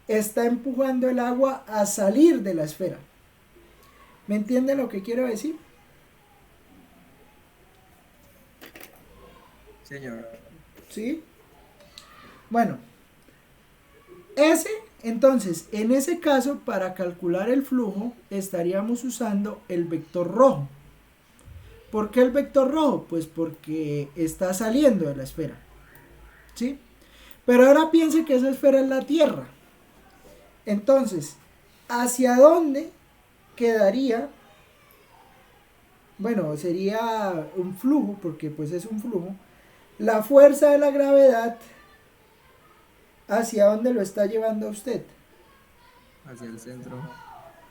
está empujando el agua a salir de la esfera. ¿Me entienden lo que quiero decir? Señor. ¿Sí? Bueno, entonces, en ese caso, para calcular el flujo, estaríamos usando el vector rojo. ¿Por qué el vector rojo? Pues porque está saliendo de la esfera. ¿Sí? Pero ahora piense que esa esfera es la Tierra. Entonces, ¿hacia dónde quedaría? Bueno, sería un flujo, porque pues es un flujo. La fuerza de la gravedad, ¿hacia dónde lo está llevando a usted? Hacia el centro.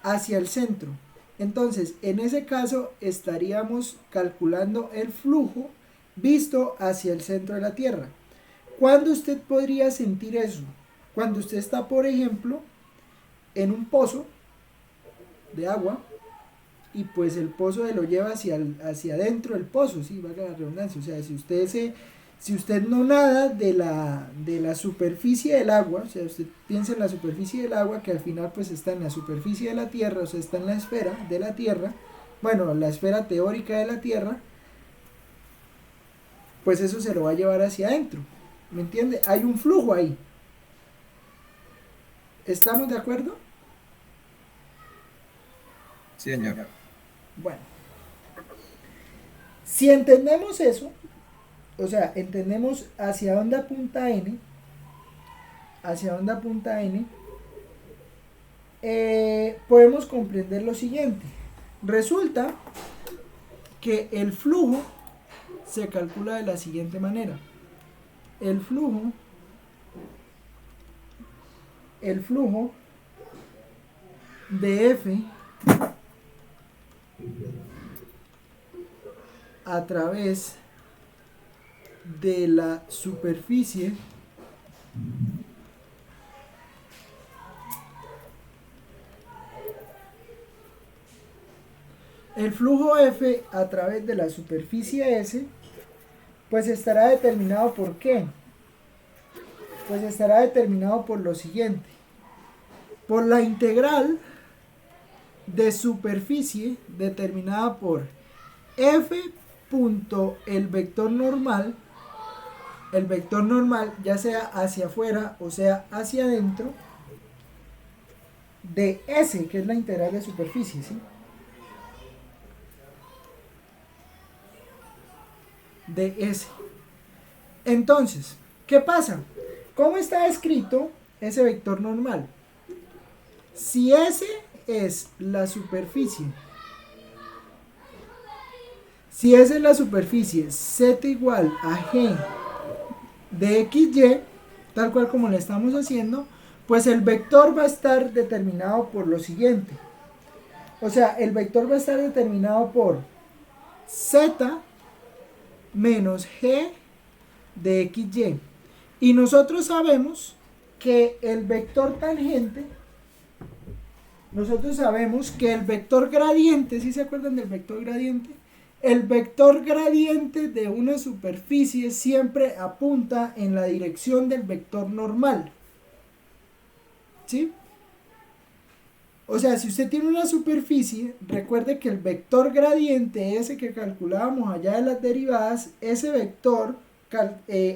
Hacia el centro. Entonces, en ese caso, estaríamos calculando el flujo visto hacia el centro de la Tierra. ¿Cuándo usted podría sentir eso? Cuando usted está, por ejemplo, en un pozo de agua y pues el pozo lo lleva hacia adentro del pozo, sí, valga la redundancia. O sea, si usted no nada de la superficie del agua, o sea, usted piensa en la superficie del agua, que al final pues está en la superficie de la Tierra, o sea, está en la esfera de la Tierra, bueno, la esfera teórica de la Tierra, pues eso se lo va a llevar hacia adentro, ¿me entiende? Hay un flujo ahí. ¿Estamos de acuerdo? Sí, señor. Bueno, si entendemos eso, o sea, entendemos hacia dónde apunta N, podemos comprender lo siguiente. Resulta que el flujo se calcula de la siguiente manera. El flujo de F a través de la superficie el flujo F a través de la superficie S pues estará determinado por ¿qué? Pues estará determinado por lo siguiente: por la integral de superficie determinada por F punto el vector normal ya sea hacia afuera o sea hacia adentro de S, que es la integral de superficie, ¿sí? De S. Entonces, ¿qué pasa? ¿Cómo está escrito ese vector normal? Si S es la superficie, si esa es la superficie, z igual a g de xy, tal cual como le estamos haciendo, pues el vector va a estar determinado por lo siguiente. O sea, el vector va a estar determinado por z menos g de xy. Y nosotros sabemos que el vector tangente, nosotros sabemos que el vector gradiente, ¿sí se acuerdan del vector gradiente? El vector gradiente de una superficie siempre apunta en la dirección del vector normal. ¿Sí? O sea, si usted tiene una superficie, recuerde que el vector gradiente, ese que calculábamos allá de las derivadas, ese vector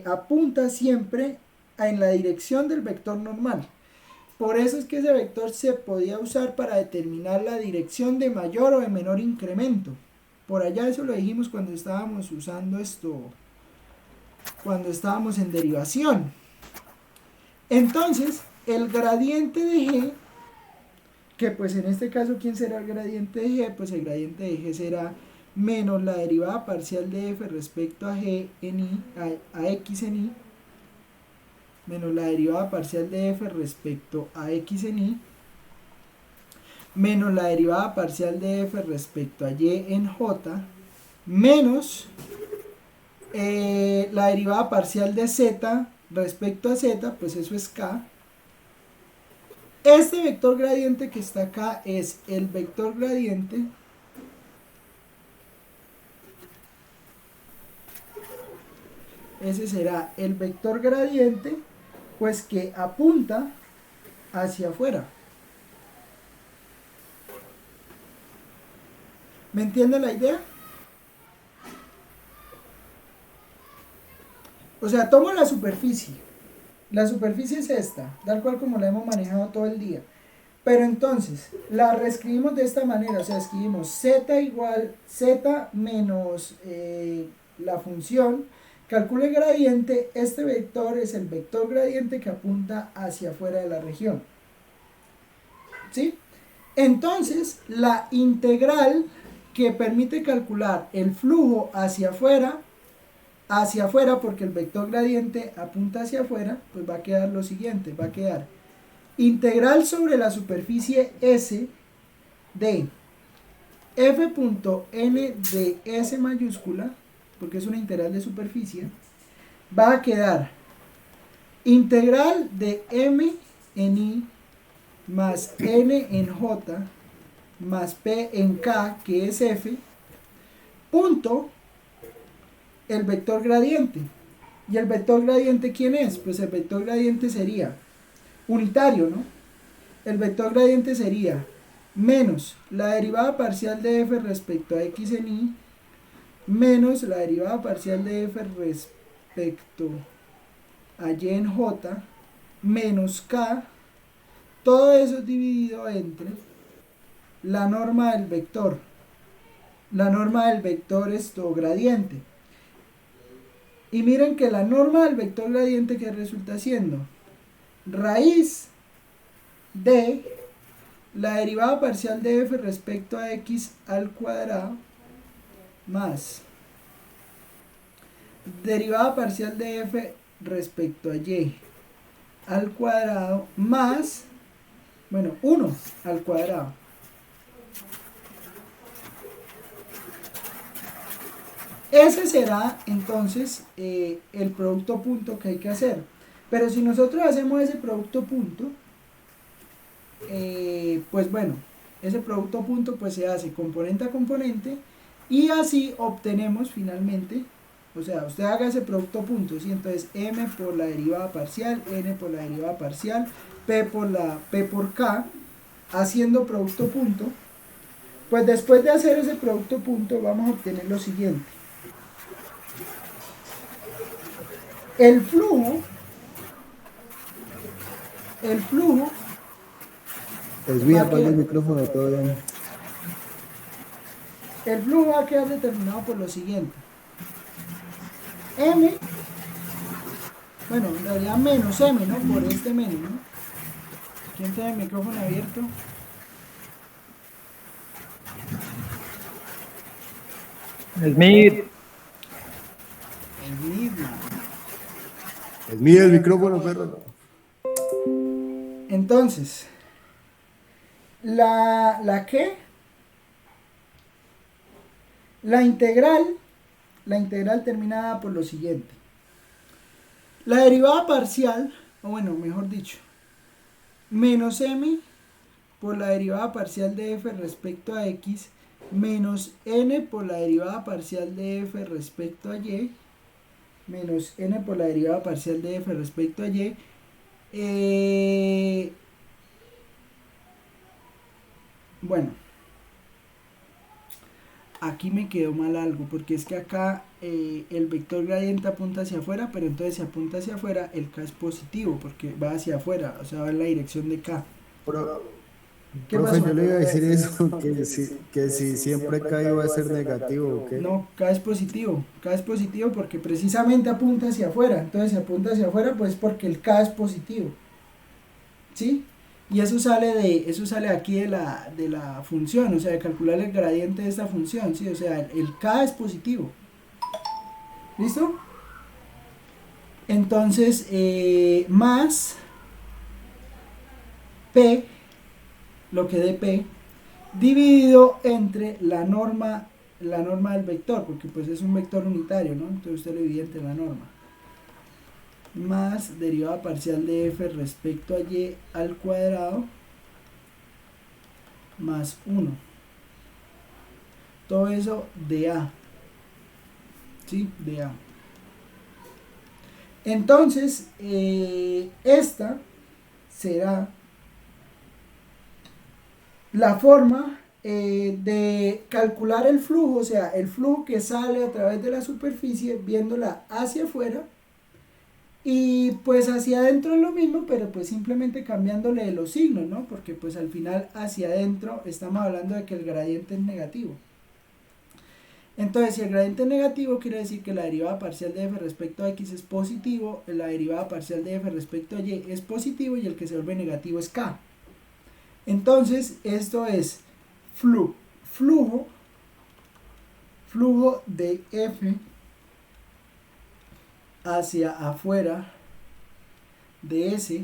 apunta siempre en la dirección del vector normal. Por eso es que ese vector se podía usar para determinar la dirección de mayor o de menor incremento. Por allá eso lo dijimos cuando estábamos usando esto, cuando estábamos en derivación. Entonces, el gradiente de g, que pues en este caso, ¿quién será el gradiente de g? Pues el gradiente de g será menos la derivada parcial de f respecto a g en y, a x en y, menos la derivada parcial de f respecto a x en y, menos la derivada parcial de f respecto a y en j, menos la derivada parcial de z respecto a z, pues eso es k. Este vector gradiente que está acá es el vector gradiente ese será el vector gradiente pues que apunta hacia afuera. ¿Me entiende la idea? O sea, tomo la superficie. La superficie es esta, tal cual como la hemos manejado todo el día. Pero entonces, la reescribimos de esta manera. O sea, escribimos z igual, z menos la función. Calcule el gradiente. Este vector es el vector gradiente que apunta hacia afuera de la región. ¿Sí? Entonces, la integral que permite calcular el flujo hacia afuera, porque el vector gradiente apunta hacia afuera, pues va a quedar lo siguiente, va a quedar integral sobre la superficie S de f.n de S mayúscula, porque es una integral de superficie, va a quedar integral de m en i más n en j más p en k, que es f, punto el vector gradiente. ¿Y el vector gradiente quién es? Pues el vector gradiente sería unitario, ¿no? El vector gradiente sería menos la derivada parcial de f respecto a x en y, menos la derivada parcial de f respecto a y en j, menos k, todo eso dividido entre la norma del vector. La norma del vector es todo gradiente. Y miren que la norma del vector gradiente que resulta siendo raíz de la derivada parcial de f respecto a x al cuadrado más derivada parcial de f respecto a y al cuadrado más, bueno, 1 al cuadrado. Ese será entonces el producto punto que hay que hacer. Pero si nosotros hacemos ese producto punto, pues bueno, ese producto punto pues se hace componente a componente y así obtenemos finalmente, o sea, usted haga ese producto punto, ¿sí? Entonces m por la derivada parcial, n por la derivada parcial, p por k, haciendo producto punto, pues después de hacer ese producto punto vamos a obtener lo siguiente. El flujo Es bien, apaga el micrófono, todo bien. El flujo va a quedar determinado por lo siguiente. M, bueno, en realidad menos M, ¿no? Por este menos, ¿no? ¿Quién tiene el micrófono abierto? Smith. El mismo. Es mío el micrófono, perro. Entonces, ¿la qué? La integral, terminada por lo siguiente. La derivada parcial, o bueno, mejor dicho, menos m por la derivada parcial de f respecto a x, menos n por la derivada parcial de f respecto a y, menos n por la derivada parcial de f respecto a y, bueno, aquí me quedó mal algo, porque es que acá el vector gradiente apunta hacia afuera, pero entonces si apunta hacia afuera, el k es positivo, porque va hacia afuera, o sea, va en la dirección de k. ¿Qué Profe, pasó? yo le iba a decir eso, que si siempre K iba a ser negativo, ¿o qué? No, K es positivo porque precisamente apunta hacia afuera, entonces si apunta hacia afuera, pues porque el K es positivo, ¿sí? Y eso sale aquí de la función, o sea, de calcular el gradiente de esta función, ¿sí? O sea, el K es positivo. ¿Listo? Entonces, más P, lo que dé P, dividido entre la norma del vector, porque pues es un vector unitario, ¿no? Entonces usted lo divide entre la norma. Más derivada parcial de f respecto a y al cuadrado más 1. Todo eso de a. ¿Sí? De a. Entonces, esta será la forma de calcular el flujo, o sea, el flujo que sale a través de la superficie viéndola hacia afuera, y pues hacia adentro es lo mismo, pero pues simplemente cambiándole los signos, ¿no? Porque pues al final hacia adentro estamos hablando de que el gradiente es negativo. Entonces, si el gradiente es negativo, quiere decir que la derivada parcial de f respecto a x es positivo, la derivada parcial de f respecto a y es positivo, y el que se vuelve negativo es k. Entonces, esto es flujo de f hacia afuera de S,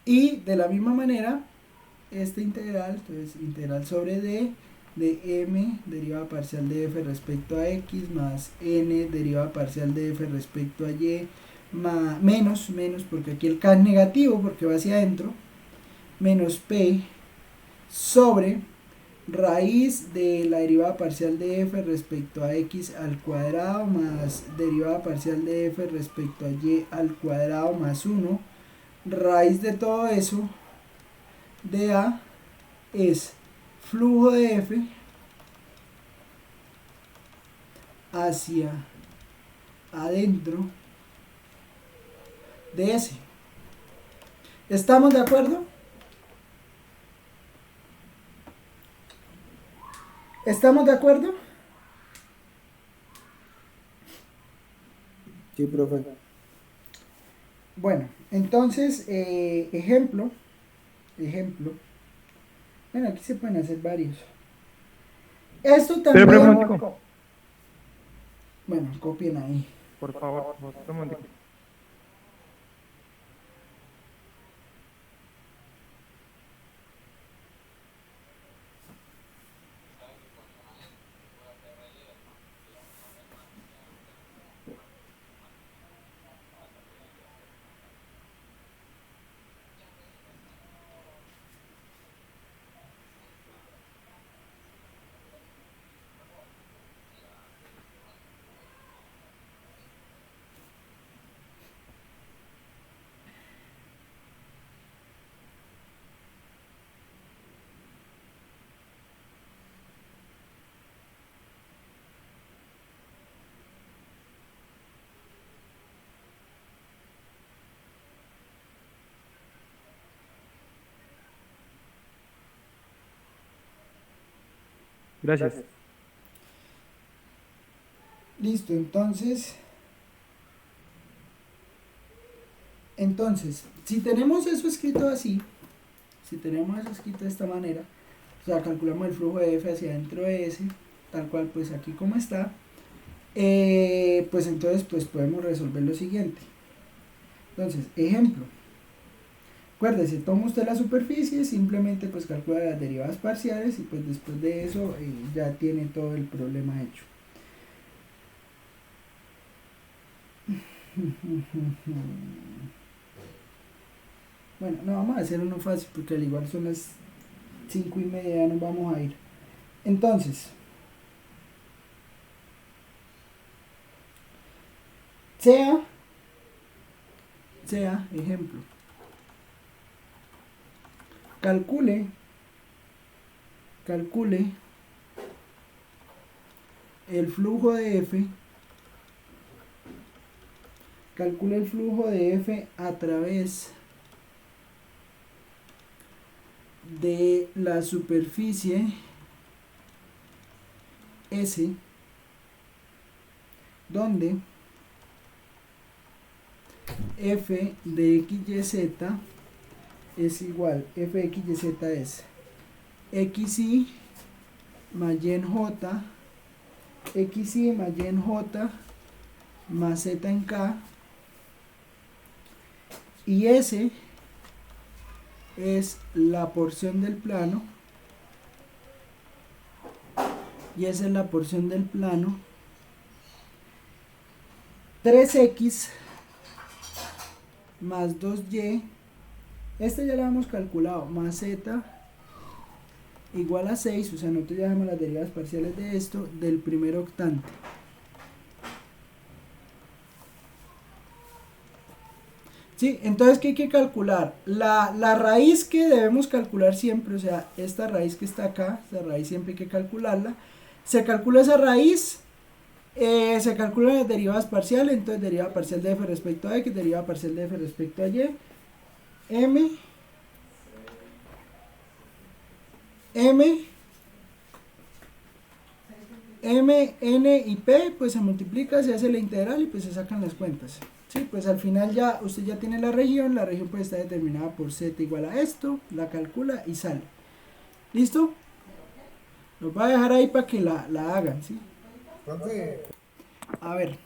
y de la misma manera esta integral, entonces integral sobre d de m derivada parcial de f respecto a x más n derivada parcial de f respecto a y más, menos porque aquí el k es negativo porque va hacia adentro, menos p sobre raíz de la derivada parcial de f respecto a x al cuadrado más derivada parcial de f respecto a y al cuadrado más 1, raíz de todo eso de a es flujo de f hacia adentro de S. ¿Estamos de acuerdo? ¿Estamos de acuerdo? Sí, profe. Bueno, entonces, ejemplo. Bueno, aquí se pueden hacer varios. Esto Pero también... un momentico, Bueno, copien ahí. por favor, un momentico. Gracias. Listo, entonces, si tenemos eso escrito así, si tenemos eso escrito de esta manera, o sea, calculamos el flujo de f hacia adentro de S, tal cual pues aquí como está, pues entonces pues podemos resolver lo siguiente. Entonces, ejemplo, Acuérdese, toma usted la superficie, simplemente pues calcula las derivadas parciales y pues después de eso ya tiene todo el problema hecho. Bueno, no, vamos a hacer uno fácil porque al igual son las 5:30, ya nos vamos a ir. Entonces, sea, ejemplo, calcule el flujo de F, calcule el flujo de F a través de la superficie S, donde F de XYZ es igual, F de XYZ es XY más Y en J, XY más Y en J más Z en K, y S es la porción del plano, y esa es la porción del plano 3x más 2y, este ya lo hemos calculado, más z igual a 6, o sea, nosotros ya dejamos las derivadas parciales de esto, del primer octante. ¿Sí? Entonces, ¿qué hay que calcular? La raíz que debemos calcular siempre, o sea, esta raíz que está acá, esa raíz siempre hay que calcularla. Se calcula esa raíz, se calculan las derivadas parciales, entonces derivada parcial de f respecto a x, derivada parcial de f respecto a y, m, n y p, pues se multiplica, se hace la integral y pues se sacan las cuentas. Sí, pues al final ya usted ya tiene la región pues está determinada por z igual a esto, la calcula y sale. ¿Listo? Los voy a dejar ahí para que la hagan, ¿sí? A ver.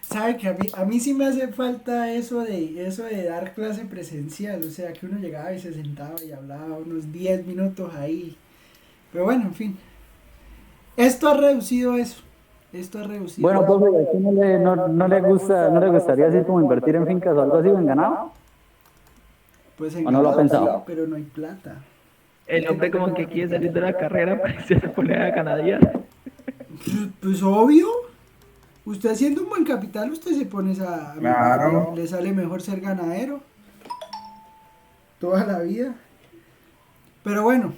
¿Sabe que a mí sí me hace falta eso de dar clase presencial? O sea, que uno llegaba y se sentaba y hablaba unos 10 minutos ahí. Pero bueno, en fin. Esto ha reducido eso. Bueno, profe, ¿a usted no le gusta, no le gustaría así como invertir en fincas o algo así o en ganado? Pues en ¿O no lo ha ganado pensado? sí, pero no hay plata. El hombre como que quiere salir de la carrera para que se pone a ganadear. Pues obvio. Usted haciendo un buen capital, usted se pone Claro. le sale mejor ser ganadero. Toda la vida. Pero bueno,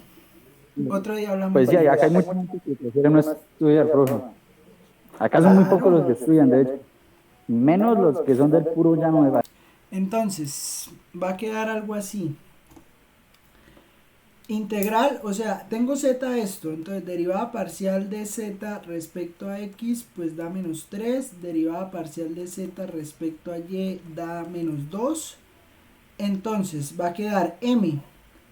otro día hablamos. Pues sí, de acá hay eso. mucha gente que prefiere no estudiar, profe. Acá son muy pocos los que estudian, de hecho. Menos los que son del puro llano de Valle. Entonces, va a quedar algo así. Integral, o sea, tengo z esto, entonces derivada parcial de z respecto a x, pues da menos 3, derivada parcial de z respecto a y da menos 2, entonces va a quedar m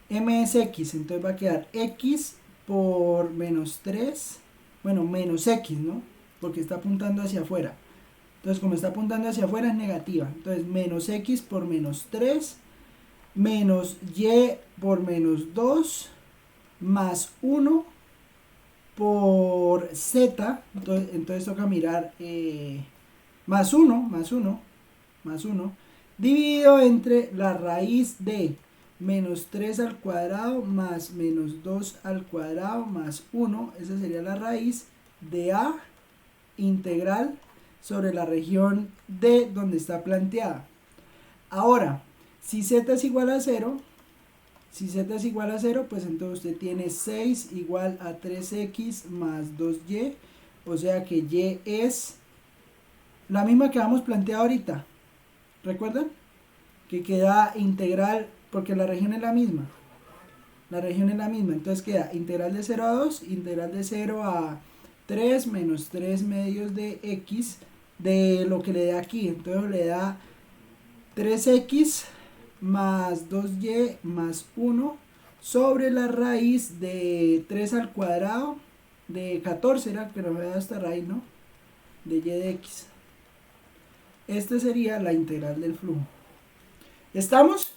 es x, entonces va a quedar x por menos 3, bueno, menos x, ¿no? Porque está apuntando hacia afuera, entonces como está apuntando hacia afuera es negativa, entonces menos x por menos 3, menos y por menos 2 más 1 por z, entonces toca mirar más 1 dividido entre la raíz de menos 3 al cuadrado más menos 2 al cuadrado más 1, esa sería la raíz de a integral sobre la región D donde está planteada. Ahora, si z es igual a 0, pues entonces usted tiene 6 igual a 3x más 2y, o sea que y es la misma que habíamos planteado ahorita. ¿Recuerdan? Que queda integral, porque la región es la misma. Entonces queda integral de 0 a 2, integral de 0 a 3 menos 3 medios de x de lo que le dé aquí. Entonces le da 3x más 2y más 1 sobre la raíz de 3 al cuadrado de 14, era que nos había dado esta raíz, ¿no? De y de x. Esta sería la integral del flujo. ¿Estamos?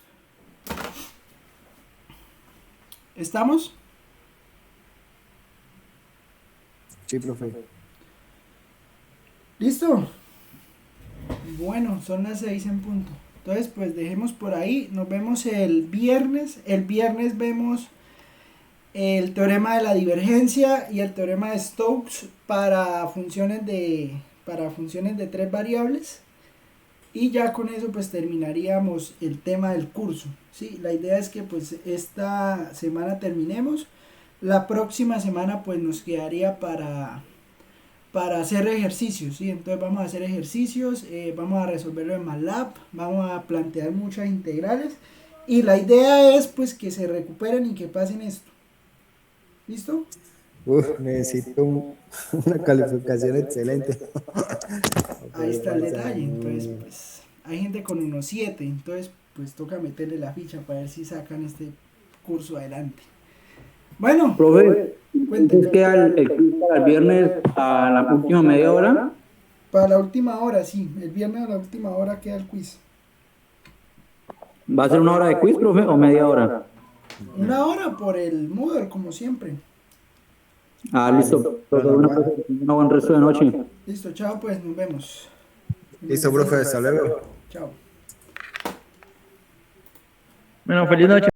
¿Estamos? Sí, profe. ¿Listo? Bueno, son las 6 en punto. Entonces, pues dejemos por ahí. Nos vemos el viernes. El viernes vemos el teorema de la divergencia y el teorema de Stokes para funciones de 3 variables. Y ya con eso pues terminaríamos el tema del curso. ¿Sí? La idea es que pues esta semana terminemos. La próxima semana pues nos quedaría para hacer ejercicios, ¿sí? Entonces vamos a hacer ejercicios, vamos a resolverlo en MATLAB, vamos a plantear muchas integrales y la idea es pues que se recuperen y que pasen esto. ¿Listo? Necesito una calificación excelente. Ahí está el detalle. Entonces pues hay gente con unos 7, entonces pues toca meterle la ficha para ver si sacan este curso adelante. Bueno, Profe, cuénteme. queda el quiz para el viernes a la última media hora. Para la última hora, sí, el viernes a la última hora queda el quiz. ¿Va a ser una hora de quiz, profe, o media hora? Una hora por el Moodle, como siempre. Ah, listo. Profe, una buen resto de noche. Listo, chao, pues nos vemos. Listo, profe, hasta luego. Chao. Bueno, feliz noche.